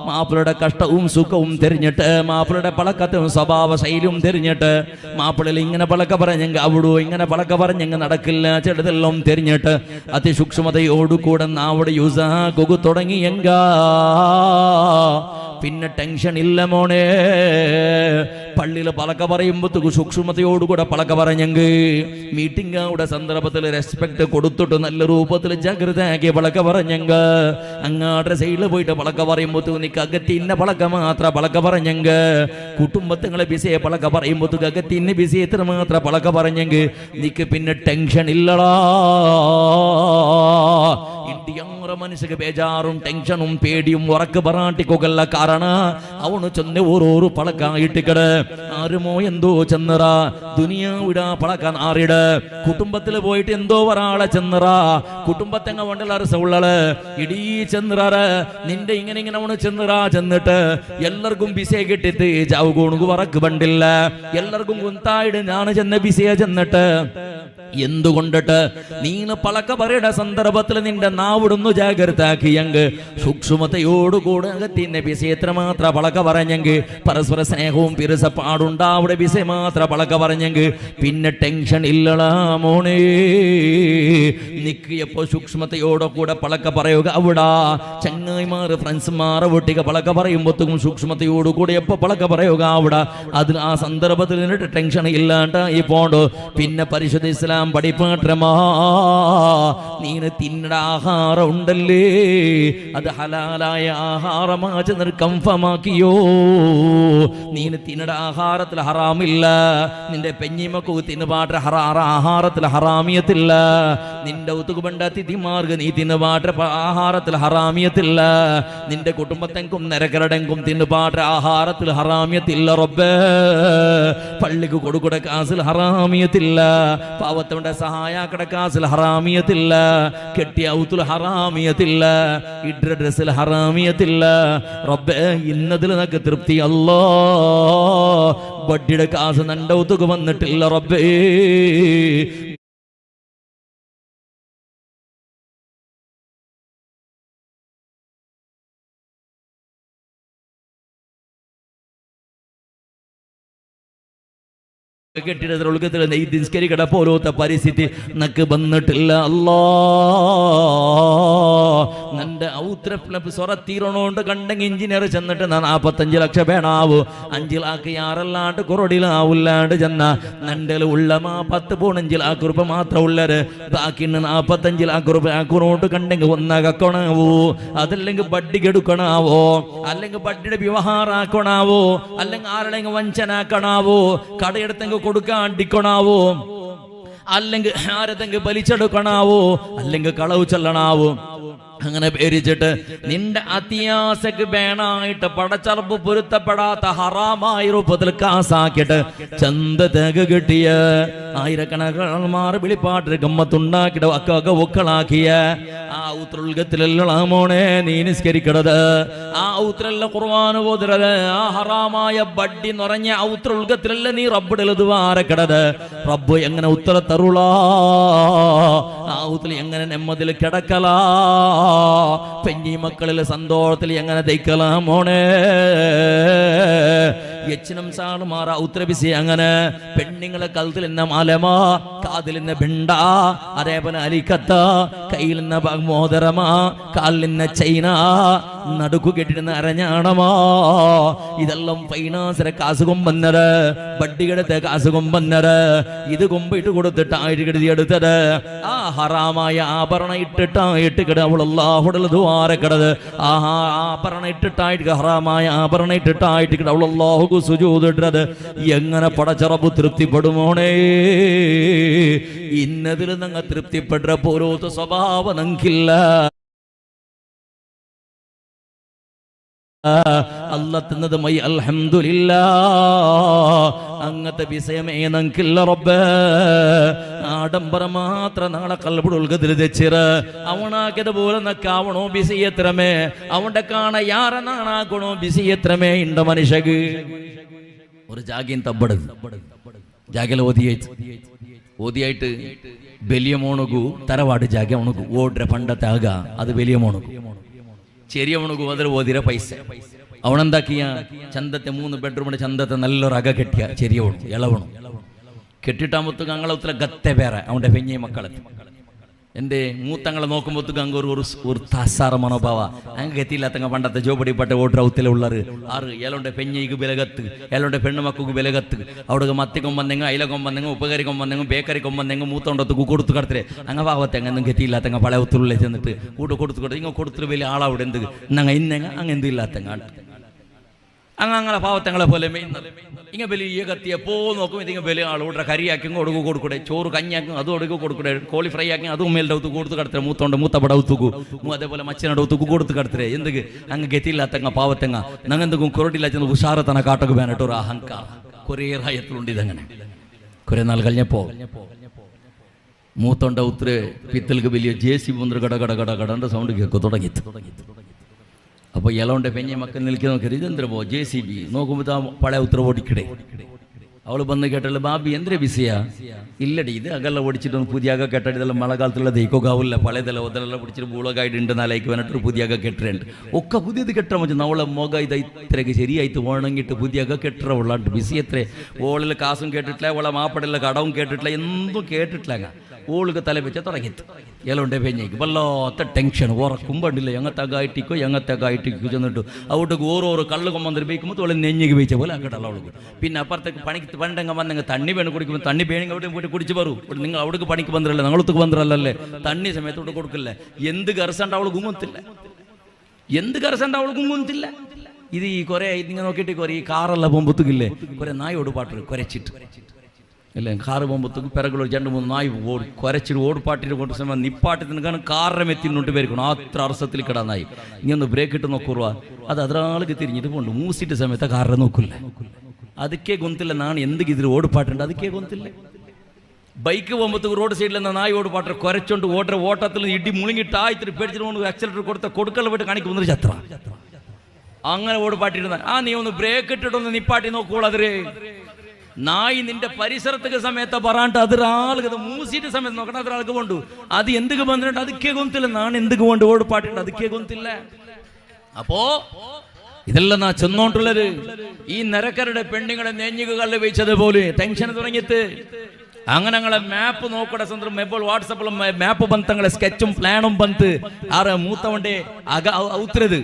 മാപ്പിളുടെ കഷ്ടവും സുഖവും തിരിഞ്ഞിട്ട് മാപ്പിളുടെ പളക്കത്തും സ്വഭാവ ശൈലിയും തിരിഞ്ഞിട്ട് മാപ്പിളിൽ ഇങ്ങനെ പളക്ക പറഞ്ഞെങ്കിൽ അവിടോ ഇങ്ങനെ പളക്ക പറഞ്ഞെങ്കിൽ നടക്കില്ല ചെറുതെല്ലാം തിരിഞ്ഞിട്ട് അതിസൂക്ഷ്മതയോടുകൂടെ അവിടെ യുസാകുകു തുടങ്ങിയെങ്ക പിന്നെ ടെൻഷൻ ഇല്ല മോനെ. പള്ളിയിൽ പളക്ക പറയുമ്പോൾ സൂക്ഷ്മതയോടുകൂടെ പളക്ക പറഞ്ഞെങ്കിൽ മീറ്റിംഗുടെ സന്ദർഭത്തിൽ റെസ്പെക്ട് കൊടുത്തിട്ട് നല്ല രൂപത്തിൽ ജാഗ്രതയാക്കി പളക്ക പറഞ്ഞെങ്കിൽ അങ്ങാടെ സൈഡിൽ പോയിട്ട് പളക്ക പറയുമ്പോൾ നിനക്ക് അകത്തിന്ന പളക്ക മാത്ര പളക്ക പറഞ്ഞെങ്കിൽ കുടുംബത്തിങ്ങളെ ബിസിയെ പളക്ക പറയുമ്പോൾ അകത്തിന്ന ബിസി എത്ര മാത്ര പളക്ക പറഞ്ഞെങ്കിൽ നിനക്ക് പിന്നെ ടെൻഷൻ ഇല്ലടാ. മനുഷ്യക്ക് ബേജാറും ടെൻഷനും പേടിയും ഉറക്ക് പറാട്ടിക്കൊല്ല കാരണ അവണ് ചെന്ന് ഓരോരോ പളക്കായിട്ടിക്കട ആരുമോ എന്തോ ചെന്നറ ദുനിയാവിട പളക്കാൻ ആറിട കുടുംബത്തിൽ പോയിട്ട് എന്തോ ഒരാളെ ചെന്നറ കുടുംബത്തെങ്ങ വണ്ടല സൗള്ളള് ഇടീ ചെന്നറ നിന്റെ ഇങ്ങനെ ഇങ്ങനെ അവണ് ചെന്നറ ചെന്നിട്ട് എല്ലാവർക്കും ബിസിയെ കിട്ടിട്ട് ജാവ് കോണുക്ക് വറക്ക് പണ്ടില്ല എല്ലാവർക്കും കുന്തായിട് ഞാൻ ചെന്ന ബിസിയെ ചെന്നിട്ട് എന്തുകൊണ്ടിട്ട് നീന് പളക്ക പറയുടെ സന്ദർഭത്തിൽ നിന്റെ നാവിടുന്നു ജാഗ്രതാക്കിയെങ്കിൽ സൂക്ഷ്മതയോടുകൂടെ അകത്തിന്റെ ബിസി എത്രമാത്ര പളക്ക പറഞ്ഞെങ്കിൽ പരസ്പര സ്നേഹവും പിരസപ്പാടുണ്ടാവിടെ ബിസി മാത്ര പളക്ക പറഞ്ഞെങ്കിൽ പിന്നെ ടെൻഷൻ ഇല്ലടാ മോണേ. നിക്ക് എപ്പോ സൂക്ഷ്മതയോടെ കൂടെ പളക്ക പറയുക അവിടെ ചങ്ങായിമാർ ഫ്രണ്ട്സുമാർ ഒട്ടിക പളക്ക പറയുമ്പോഴത്തേക്കും സൂക്ഷ്മതയോടുകൂടി എപ്പോ പളക്ക പറയുക അവിടെ അതിന് ആ സന്ദർഭത്തിൽ നിന്നിട്ട് ടെൻഷൻ ഇല്ലാണ്ട് ഈ പോണ്ടോ. പിന്നെ പരിശുദ്ധ ഇസ്ലാം പഠിപ്പാട്ടമാ നീന് തിന്നട ആഹാരം ഉണ്ടല്ലേ അത് ഹലാലായ ആഹാരമാ ചെന്ന് കൺഫമാക്കിയോ. നീന് തിന്നട ആഹാരത്തിൽ ഹറാമില്ല, നിന്റെ പെഞ്ഞിമക്കു തിന്നുപാട്ട ആഹാരത്തിൽ ഹറാമിയത്തില്ല, നിന്റെ ഒത്തുകുബണ്ട തിഥിമാർക്ക് നീ തിന്നുപാട്ട ആഹാരത്തിൽ ഹറാമിയത്തില്ല, നിന്റെ കുടുംബത്തെങ്കും നിരക്കരടെങ്കും തിന്നുപാട്ട ആഹാരത്തിൽ ഹറാമിയത്തില്ല. റബ്ബേ പള്ളിക്ക് കൊടുക്കുട കാസിൽ ഹറാമിയത്തില്ല, പാവത്തവന്റെ സഹായാക്കട കാസിൽ ഹറാമിയത്തില്ല, കെട്ടിയ ഔത്തുൽ ഹറാമിയത്തില്ല, ഇഡ്ര ഡ്രസ്സിൽ ഹറാമിയത്തില്ല. റബ്ബേ ഇന്നതിൽ നിനക്ക് തൃപ്തി അല്ലാ. ബഡ്ഡിയുടെ കാസ് നന്റെ ഔത്തുക്ക് വന്നിട്ടില്ല റബ്ബേ. കെട്ടിടത്തിൽ ഒഴുക്കത്തിൽ നിസ്കരിക്കട പോലത്തെ പരിസ്ഥിതി നക്ക് വന്നിട്ടില്ല അല്ലാ. നിന്റെ സ്വറത്തീരണോണ്ട് കണ്ടെങ്കിൽ എഞ്ചിനീയർ ചെന്നിട്ട് 45 ലക്ഷം വേണാവൂ, 5 ലാക്ക് ആറല്ലാണ്ട് കുറടിലാവില്ലാണ്ട് ചെന്ന നിന്റെ ഉള്ള 10 പോൺ 5 ലാക്ക് രൂപ മാത്രം ഉള്ളത്, ബാക്കി 45 ലാക്ക് രൂപ ആക്കുറോട്ട് കണ്ടെങ്കിൽ ഒന്നകക്കണാവോ, അതല്ലെങ്കിൽ ബഡ്ഡിക്ക് എടുക്കണാവോ, അല്ലെങ്കിൽ ബഡ്ഡിയുടെ വ്യവഹാരാക്കണാവോ, അല്ലെങ്കിൽ ആരുടെങ്കിൽ വഞ്ചനാക്കണാവോ, കടയെടുത്തെങ്കിൽ കൊടുക്കാണ്ടിക്കണാവോ, അല്ലെങ്കിൽ ആരതെങ്കിൽ വലിച്ചെടുക്കണാവോ, അല്ലെങ്കിൽ കളവ് ചെല്ലണാവോ. അങ്ങനെ പേരിച്ചിട്ട് നിന്റെ അത്യാസക്ക് വേണായിട്ട് പടച്ചറപ്പ് പൊരുത്തപ്പെടാത്ത ഹറാമായ രൂപത്തിൽ കാസാക്കിയിട്ട് ചന്ത തേക കിട്ടിയ ആയിരക്കണക്കാൾമാർ വിളിപ്പാട്ട് ഗമ്മത്തുണ്ടാക്കിയിട്ട് അക്കൊക്കെ ഒക്കളാക്കിയ ആ ഔത്രൽഗത്തിലുള്ള മോനെ നീ നിസ്കരിക്കണത്, ആ ഔത്രല്ല ഖുർആൻ ഓതുന്നത്, ആ ഹറാമായ ബഡ്ഡി നിറഞ്ഞ ഔത്രൽഗത്തിലല്ല നീ റബ്ബിടലത് വാരക്കിടത്. റബ്ബ് എങ്ങനെ ഉത്തര തരുളാ, ആ ഔത്തിൽ എങ്ങനെ നെമ്മതിൽ കിടക്കലാ, പെഞ്ഞി മക്കളിൽ സന്തോഷത്തിൽ എങ്ങനെ തയ്ക്കലാം മോനെ. യച്ചിനും സാളുമാറ ഉത്തരബിസി അങ്ങനെ പെണ്ണുങ്ങളെ കഴുത്തിൽ നിന്ന് മാലമ, കാതിൽ നിന്ന് ബിണ്ട, അതേപോലെ അലിക്കത്ത, കയ്യിൽ നിന്ന് മോതിരമാ, കാലിൽ നിന്ന് ചൈന, നടുക്കു കെട്ടിരുന്ന അരഞ്ഞാണമാ. ഇതെല്ലാം ഫൈനാൻസിലെ കാസ് കൊമ്പന്നത്, ബഡ്ഡികെടുത്ത കാസ് കൊമ്പന്നത്, ഇത് കൊമ്പിട്ട് കൊടുത്തിട്ട് ആയിട്ട് എടുത്തത്. ആ ഹറാമായ ആഭരണ ഇട്ടിട്ടായിട്ട് കിട അവളല്ലാഹുടൽ ദ്വാരക്കിടത്, ആ ആഭരണ ഇട്ടിട്ടായിട്ട് ഹറാമായ ആഭരണ ഇട്ടിട്ടായിട്ട് കിട അവളല്ലാഹു സുജൂദിട്ടത്. എങ്ങനെ പടച്ചറബ് തൃപ്തിപ്പെടുമോണേ. ഇന്നതിൽ നിങ്ങൾ തൃപ്തിപ്പെട്ട പോലത്തെ സ്വഭാവം നിങ്ങൾക്കില്ല. അല്ലാഹ് തന്നത് മൈ അൽഹംദുലില്ലാ, അങ്ങനത്തെ വിഷയമേ നിങ്ങൾക്കില്ല റബ്ബേ. ആ ಆಡಂಬರ ಮಾತ್ರ ನಾಳೆ ಕಲ್ಬಿಡುಲ್ಗದ್ರ ತೆಚ್ಚಿರ ಅವನಾಕಿದ ಬೋಲ ನಕ್ಕಾವಣೋ ಬಿಸಿ ಎತ್ರಮೇ ಅವನ ಕಾಣ ಯಾರ ನಾಣಾಕಣೋ ಬಿಸಿ ಎತ್ರಮೇ ಇಂಡ ಮನುಷ್ಯಗೆ ഒരു ജാഗ്യം തബ്ബടത് ജാഗ്യല ഓതിയായിട്ട് വലിയ മോണുകു തറവാട് ജാഗ്യ ഉണക്കു ഓಡ್ರೆ പണ്ടത്തെ ആക അത് വലിയ മോണുകു ചെറിയ മോണുകു അതിൽ ഓതിര പൈസ അവനെന്താക്കിയ ചന്തത്തെ 3 ബെഡ്റൂമിന്റെ ചന്തത്തെ നല്ലൊരു അക കെട്ടിയ ചെറിയ ഓണു ഇളവണു കെട്ടിട്ടാകുമ്പോഴത്തേക്ക് അങ്ങളെ ഗത്തെ വേറെ അവന്റെ പെഞ്ഞി മക്കളെ എൻ്റെ മൂത്തങ്ങളെ നോക്കുമ്പോഴത്തേക്ക് അങ്ങ് ഒരു താസാറ മനോഭാവ അങ്ങ് എത്തിയില്ലാത്തങ്ങ പണ്ടത്തെ ജോബടിപ്പെട്ട ഓട്ര ഔത്തിലെ ഉള്ളത് 6 ഏലോണ്ടെ പെഞ്ഞിക്ക് വിലകത്ത് ഏലോണ്ടെ പെണ്ണുമക്കൾക്ക് വിലകത്ത് അവിടെ മത്തിക്കൊമ്പന്നെങ്ങ അയിലക്കൊമ്പന്നെങ്ങ ഉപ്പകരിക്കൊമ്പന്നെങ്ങ ബേക്കറിക്കൊമ്പന്നെങ്ങ മൂത്തോണ്ടത്ത് കൊടുത്തു കടത്തിരെ അങ്ങ് ഭാവത്തെ അങ്ങ് എത്തിയില്ലാത്തങ്ങ പഴയ ഒത്തുള്ളിൽ ചെന്നിട്ട് കൊടുത്തു ഇങ്ങ കൊടുത്തിട്ട് വലിയ ആളവിടെ എന്ത് ഞങ്ങൾ ഇന്നെങ്ങ അങ്ങ് എന്തും ഇല്ലാത്തങ്ങ അങ്ങനെ പാവത്തങ്ങളെ പോലെ ഇങ്ങനെ വലിയ കത്തിയപ്പോ നോക്കും ഇതിങ്ങ വലിയ ആളോടെ കരിയാക്കി ഒടുക്കു കൊടുക്കൂടെ ചോറ് കഞ്ഞാക്കും അതും ഒടുക്കു കൊടുക്കൂടെ കോളി ഫ്രൈ ആക്കി അതും മേലിൻ്റെ ഔത്ത് കൊടുത്ത് കടത്തേ മൂത്തോണ്ട് മൂത്തപ്പട ഔത്തുക്കു അതേപോലെ മച്ചനോട് ഔത്തുക്കു കൊടുത്ത് കടത്തേ എന്തൊക്കെ അങ്ങ് ഗതിയില്ലാത്തങ്ങ പാവത്തങ്ങ ഞങ്ങെന്തെങ്കിലും കുരട്ടില്ലാത്ത ഉഷാറത്തന കാട്ടൊക്കെ വേണ്ടിട്ട് ഒരു അഹങ്കാർ കുറേ റായത്തിലുണ്ട് ഇതങ്ങനെ കുറെ നാൾ കഴിഞ്ഞപ്പോ മൂത്തോണ്ട ഔത്ത് പിത്തൽക്ക് വലിയ JCB വന്നൊരു കട സൗണ്ട് കേൾക്കു തുടങ്ങി അപ്പോൾ ഇളവൻ്റെ പെഞ്ഞ മക്കൾ നിൽക്കി നോക്കിയത് ഇതെന്തരമോ JCB നോക്കുമ്പോൾ പഴയ ഉത്തര ഓടിക്കടേ അവൾ വന്ന് കേട്ടല്ലോ ബാബി എന്തിനാ ബിസിയാ ഇല്ലടി ഇത് അകല ഓടിച്ചിട്ട് പുതിയ അക കെട്ടടി ഇതെല്ലാം മഴക്കാലത്തുള്ള ദൈക്കോക്കാവില്ല പഴയതല്ല ഒതലെല്ലാം പിടിച്ചിട്ട് ബൂളകായിട്ട് നാലേക്ക് വന്നിട്ട് പുതിയ അക കെട്ടിട്ടുണ്ട് ഒക്കെ പുതിയത് കെട്ടാൻ പറ്റും അവളെ മുഖ ഇത് ഇത്രയ്ക്ക് ശരിയായിട്ട് ഉണങ്ങിയിട്ട് പുതിയ അക കെട്ടറ ഉള്ളാണ്ട് ബിസി എത്ര ഓളിൽ കാസും കേട്ടിട്ടില്ല ഓളെ മാപ്പടില്ല കടവും കേട്ടിട്ടില്ല എന്തും കേട്ടിട്ടില്ല ഓളുക്ക് തല വെച്ച തുടങ്ങിയത് ഇലവുണ്ടെ പെഞ്ഞേക്ക് വല്ലാത്ത ടെൻഷൻ ഉറക്കും പണ്ടില്ല എങ്ങത്താകായിട്ടിക്കോ ചെന്നിട്ട് അവിടെ ഓരോരോ കള്ള് കൊമ്പന്തിരി ബേക്കുമ്പോൾ തോളെ നെഞ്ഞിക്ക് വെച്ച പോലെ ആക്കട്ടല്ല അവൾക്ക് പിന്നെ അപ്പുറത്തേക്ക് പണിക്ക് പണ്ടെങ്കിൽ വന്നെങ്കിൽ തണ്ണി വേണം കുടിക്കുമ്പോൾ തണ്ണി വേണമെങ്കിൽ അവിടെ പോയിട്ട് കുടിച്ച് പറൂ നിങ്ങൾ അവിടേക്ക് പണിക്ക് വന്നിരല്ലേ ഞങ്ങളൊത്തുക്ക് വന്നിരല്ലേ തണ്ണി സമയത്തോട്ട് കൊടുക്കില്ല എന്ത് കരസണ്ട് അവൾ ഗുങ്ങത്തില്ല എന്ത് കരസണ്ട് അവൾ ഗുങ്ങത്തില്ല ഇത് ഈ കുറെ നിങ്ങൾ നോക്കിയിട്ട് കുറെ ഈ കാറെല്ലാം പോകുമ്പോഴത്തേക്കില്ലേ കുറെ നായോട് പാട്ട് കുരച്ചിട്ട് അല്ലേ കാറ് പോകുമ്പോഴത്തേക്ക് പിറകുള്ള 2-3 നായി കുരച്ചിട്ട് ഓടുപാട്ടിട്ട് കൊണ്ട് സമയം നിപ്പാട്ടത്തിന് കാരണം കാറിനെ എത്തിന്നോട്ട് പേരിക്കണം അത്ര അർസത്തിൽ കിടാന്നായി ഇങ്ങനെ ബ്രേക്ക് ഇട്ട് നോക്കുക അത് അതിരാൾക്ക് തിരിഞ്ഞിട്ട് പോണ്ട് മൂസിട്ട് സമയത്ത് കാറിനെ നോക്കില്ല ಅದಕ್ಕೆ ಗೊಂತಿಲ್ಲ ನಾನು ಎಂದಿಗಿದ್ರು ಓಡುಪಾಟುಂಟು ಅದಕ್ಕೆ ಗೊಂತಿಲ್ಲ ബൈക്ക് പോകുമ്പോഴത്തേക്ക് റോഡ് സൈഡിൽ നിന്ന് നായി ഓടുപാട്ട് കുരച്ചോണ്ട് ഓട്ടത്തിൽ ഇടി മുളുങ്ങിട്ട് ആയിത്തിരി പേടിച്ചിട്ട് ആക്സിലേറ്റർ കൊടുക്കൽ പോയിട്ട് കാണിക്കുന്നൊരു ചത്ര അങ്ങനെ ഓടുപാട്ടിരുന്ന നീ ഒന്ന് ബ്രേക്ക് ഇട്ടിട്ടൊന്ന് നിപ്പാട്ടി നോക്കൂടാതിരേ നായി നിന്റെ പരിസരത്തേക്ക് സമയത്ത് പറയാണ്ട് അതൊരാൾക്ക് മൂസിന്റെ സമയത്ത് നോക്കണം അതൊരാൾക്ക് കൊണ്ടു അത് എന്തൊക്കെ വന്നിട്ടുണ്ട് ಅದಕ್ಕೆ ಗೊಂತಿಲ್ಲ ನಾನು എന്തൊക്കെ കൊണ്ട് ഓടുപാട്ടുണ്ട് ಅದಕ್ಕೆ ಗೊಂತಿಲ್ಲ അപ്പോ ഇതെല്ലാം നാ ചെന്നോണ്ടുള്ളത് ഈ നരക്കരുടെ പെണ്ണുങ്ങളെ നെഞ്ഞുകല്ല് വെച്ചതുപോലെ ടെൻഷൻ തുടങ്ങിയിട്ട് അങ്ങനെ ഞങ്ങളെ മാപ്പ് നോക്കട സന്ദർഭം ഇപ്പോൾ വാട്സപ്പിൽ മാപ്പ് ബന്ധങ്ങളെ സ്കെച്ചും പ്ലാനും ബന്ധ് ആറ് മൂത്തവന്റെ അക ഔത്തരത്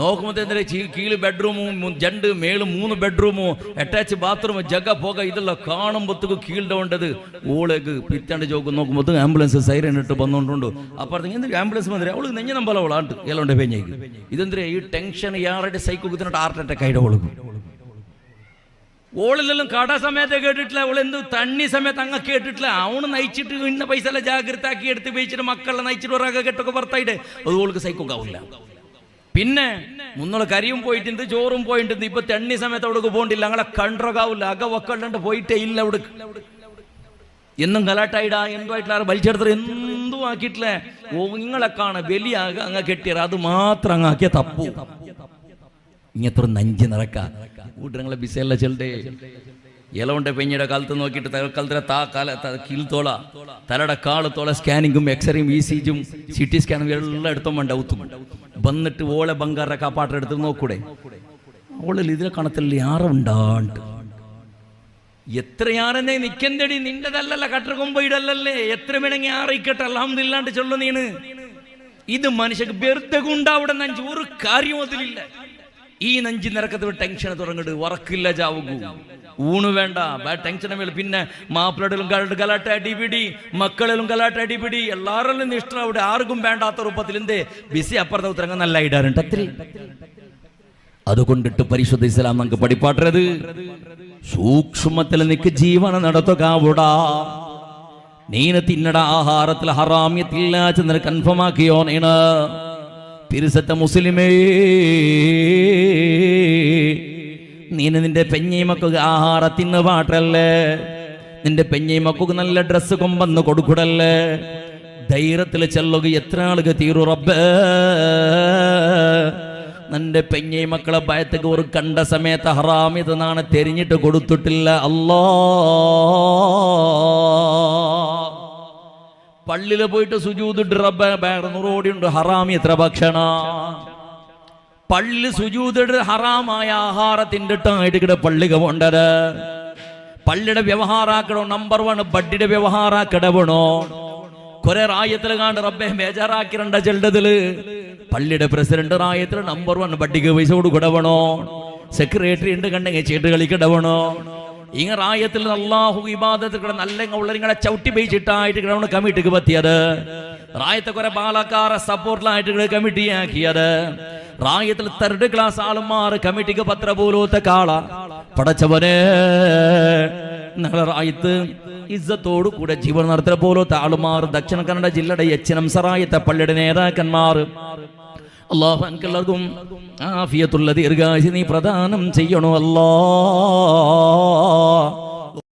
നോക്കുമ്പോൾ കീഴ് ബെഡ്റൂമും ജണ്ട് മേളും 3 ബെഡ്റൂമും അറ്റാച്ച് ബാത്റൂം ജഗ പോക ഇതെല്ലാം കാണുമ്പോഴത്തേക്ക് കീഴിന്റെ വേണ്ടത് ഓളേക്ക് പിറ്റാണ്ട് ചോക്ക് നോക്കുമ്പോൾ ആംബുലൻസ് സൈറൻ ഇട്ട് വന്നുകൊണ്ടുണ്ട് അപ്പുറത്തേക്ക് എന്തൊരു ആംബുലൻസ് വന്നിട്ട് അവള് നെഞ്ഞ നമ്പല അവളാണ്ട് ഏലോണ്ട് പെഞ്ഞേക്ക് ഇതെന്തിനാ ഈ ടെൻഷൻ ഇയാളുടെ സൈക്കോത്തിനായിട്ട് ഹാർട്ട് അറ്റാക്ക് ആയിട്ട് ഓളക്കും ഓളിലെല്ലാം കട സമയത്ത് കേട്ടിട്ടില്ല അവളെന്ത് തണ്ണി സമയത്ത് അങ്ങ് കേട്ടിട്ടില്ല അവണ് നയിച്ചിട്ട് ഇന്ന പൈസ എല്ലാം ജാഗ്രത ആക്കി എടുത്ത് വെച്ചിട്ട് മക്കളെ നയിച്ചിട്ട് ഒരാൾക്ക് കെട്ടൊക്കെ പുറത്തായിട്ട് അത് ഓൾക്ക് സൈക്കോക്കാവില്ല പിന്നെ മുന്നോള് കരിയും പോയിട്ടുണ്ട് ചോറും പോയിട്ടുണ്ട് ഇപ്പൊ തണ്ണി സമയത്ത് അവിടേക്ക് പോകണ്ടില്ല ഞങ്ങളെ കണ്ടറകാവില്ല അക വക്കല്ലാണ്ട് പോയിട്ടേ ഇല്ല അവിടെ എന്നും കലാട്ടായിടാ എന്തുമായിട്ടില്ല വലിച്ചെടുത്തത് എന്തും ആക്കിയിട്ടില്ല നിങ്ങളെ കാണ വലിയ അങ്ങ് കെട്ടിയത് അത് മാത്രം അങ്ങാക്കിയ തപ്പു ഇങ്ങനത്തെ ഒരു നഞ്ച് നിറക്ക കൂട്ടങ്ങളെ ബിസല്ല ചെല്ലണ്ടേ ഇലവുണ്ടെ പെഞ്ഞയുടെ കാലത്ത് നോക്കിയിട്ട് തലക്കാലത്തെ കീഴ്ത്തോള തലയുടെ കാളത്തോള സ്കാനിങ്ങും എക്സ്റേയും ECGയും CT സ്കാനും എല്ലാം എടുത്തോ വേണ്ട ഔത്തും വന്നിട്ട് ഓളെ ബംഗാറെ കാപ്പാട്ടം എടുത്ത് നോക്കൂടെ ഓളിൽ ഇതിനെ കാണത്തില്ല യാറുണ്ടാണ്ട് എത്രയാണെന്നേ നിക്കണ്ടടി നിന്റെതല്ലല്ല കട്ടർകൊമ്പയിടല്ലേ എത്ര വേണമെങ്കിൽ ആറിക്കട്ടെ അൽഹംദുലില്ലാണ്ട് ചൊല്ലു നീണ് ഇത് മനുഷ്യക്ക് വെറുതെ കൊണ്ടാവിടെ നഞ്ച് ഒരു കാര്യം അതിലില്ല ഈ നഞ്ചി നിരക്കത്തിൽ ടെൻഷൻ തുടങ്ങിട്ട് ഉറക്കില്ല ചാവുകൂ ഊണ് വേണ്ട ടെൻഷൻ വേണ്ട പിന്നെ മാപ്പിളയിലും ഗലാട്ട അടിപിടി മക്കളിലും ഗലാട്ട അടിപിടി എല്ലാവരും ഇഷ്ടം അവിടെ ആർക്കും വേണ്ടാത്ത രൂപത്തിൽ എന്തേ ബിസി അപ്പുറത്തെ ഉത്തരങ്ങൾ നല്ല ഇടാറുണ്ട് അത്രേ അതുകൊണ്ടിട്ട് പരിശുദ്ധ ഇസ്ലാം നമുക്ക് പഠിപ്പാട്ടത് സൂക്ഷ്മത്തിൽ നിക്ക് ജീവന നടത്തുകാവൂടാ നീന തിന്നട ആഹാരത്തിൽ ഹറാമ്യത്തില്ല ചെന്ന് കൺഫേം ആക്കിയോ നീണ് പിരിസത്തെ മുസ്ലിമേ നീന് നിന്റെ പെഞ്ഞിമക്ക് ആഹാരത്തിന് പാട്ടല്ലേ നിന്റെ പെഞ്ഞൈമക്കൊക്കെ നല്ല ഡ്രസ്സ് കൊമ്പന്ന് കൊടുക്കൂടല്ലേ. ധൈര്യത്തിൽ ചെല്ലുക എത്ര ആളുകൾ തീരു റബ്ബേ. നിന്റെ പെഞ്ഞൈ മക്കളെ ഭയത്തേക്ക് ഒരു കണ്ട സമയത്ത് ഹറാമിത് നാണ് തെരിഞ്ഞിട്ട് കൊടുത്തിട്ടില്ല. അല്ലാ, പള്ളിയിൽ പോയിട്ട് സുജൂദിട്ട് റബ്ബേ ഓടിയുണ്ട് ഹറാമി എത്ര ഭക്ഷണ. പള്ളി സുജൂദിട്ട് ഹറാമായ ആഹാരത്തിൻ്റെ ഇട്ടായിട്ട് പള്ളിക പോണ്ടത്. പള്ളിയുടെ വ്യവഹാരാക്കണോ നമ്പർ 1 ബഡ്ഡിയുടെ വ്യവഹാരാക്കടവണോ. കുറെ റായത്തിൽ കാണ്ട് റബ്ബെ ബേജാറാക്കിരണ്ട ചെല്ലതില്. പള്ളിയുടെ പ്രസിഡന്റ് റായത്തിൽ നമ്പർ 1 ബഡ്ഡിക്ക് പൈസ കൊടുക്കടവണോ. സെക്രട്ടറി ഉണ്ട് കണ്ടെങ്കിൽ ചീട്ട് കളിക്കടവണോ. ഇങ്ങ റായത്തിൽ അല്ലാഹു ഇബാദത്ത് നല്ല ഉള്ളങ്ങളെ ചവിട്ടി പയിച്ചിട്ടായിട്ട് കിടവണ കമ്മിറ്റിക്ക് പറ്റിയത്. റായത്തെ കുറെ പാലക്കാരെ സപ്പോർട്ടിലായിട്ട് കമ്മിറ്റിയാക്കിയത്. റായത്തിൽ 3rd ക്ലാസ് ആളുമാർ കമ്മിറ്റിക്ക് പത്ര പോലത്തെ കാള. പടച്ചവനെ, ഞങ്ങളെ റായത്ത് ഇസ്സത്തോടു കൂടെ ജീവൻ നടത്തൽ പോലത്തെ ആളുമാർ ദക്ഷിണ കന്നഡ ജില്ലയുടെ എച്ചിനം സറായത്തെ പള്ളിയുടെ നേതാക്കന്മാർ അല്ലാഹു അൻകെല്ലാവർക്കും ആഫിയത്തുള്ള ദീർഘായുസ്സ് നീ പ്രദാനം ചെയ്യണോ അല്ലാഹ്.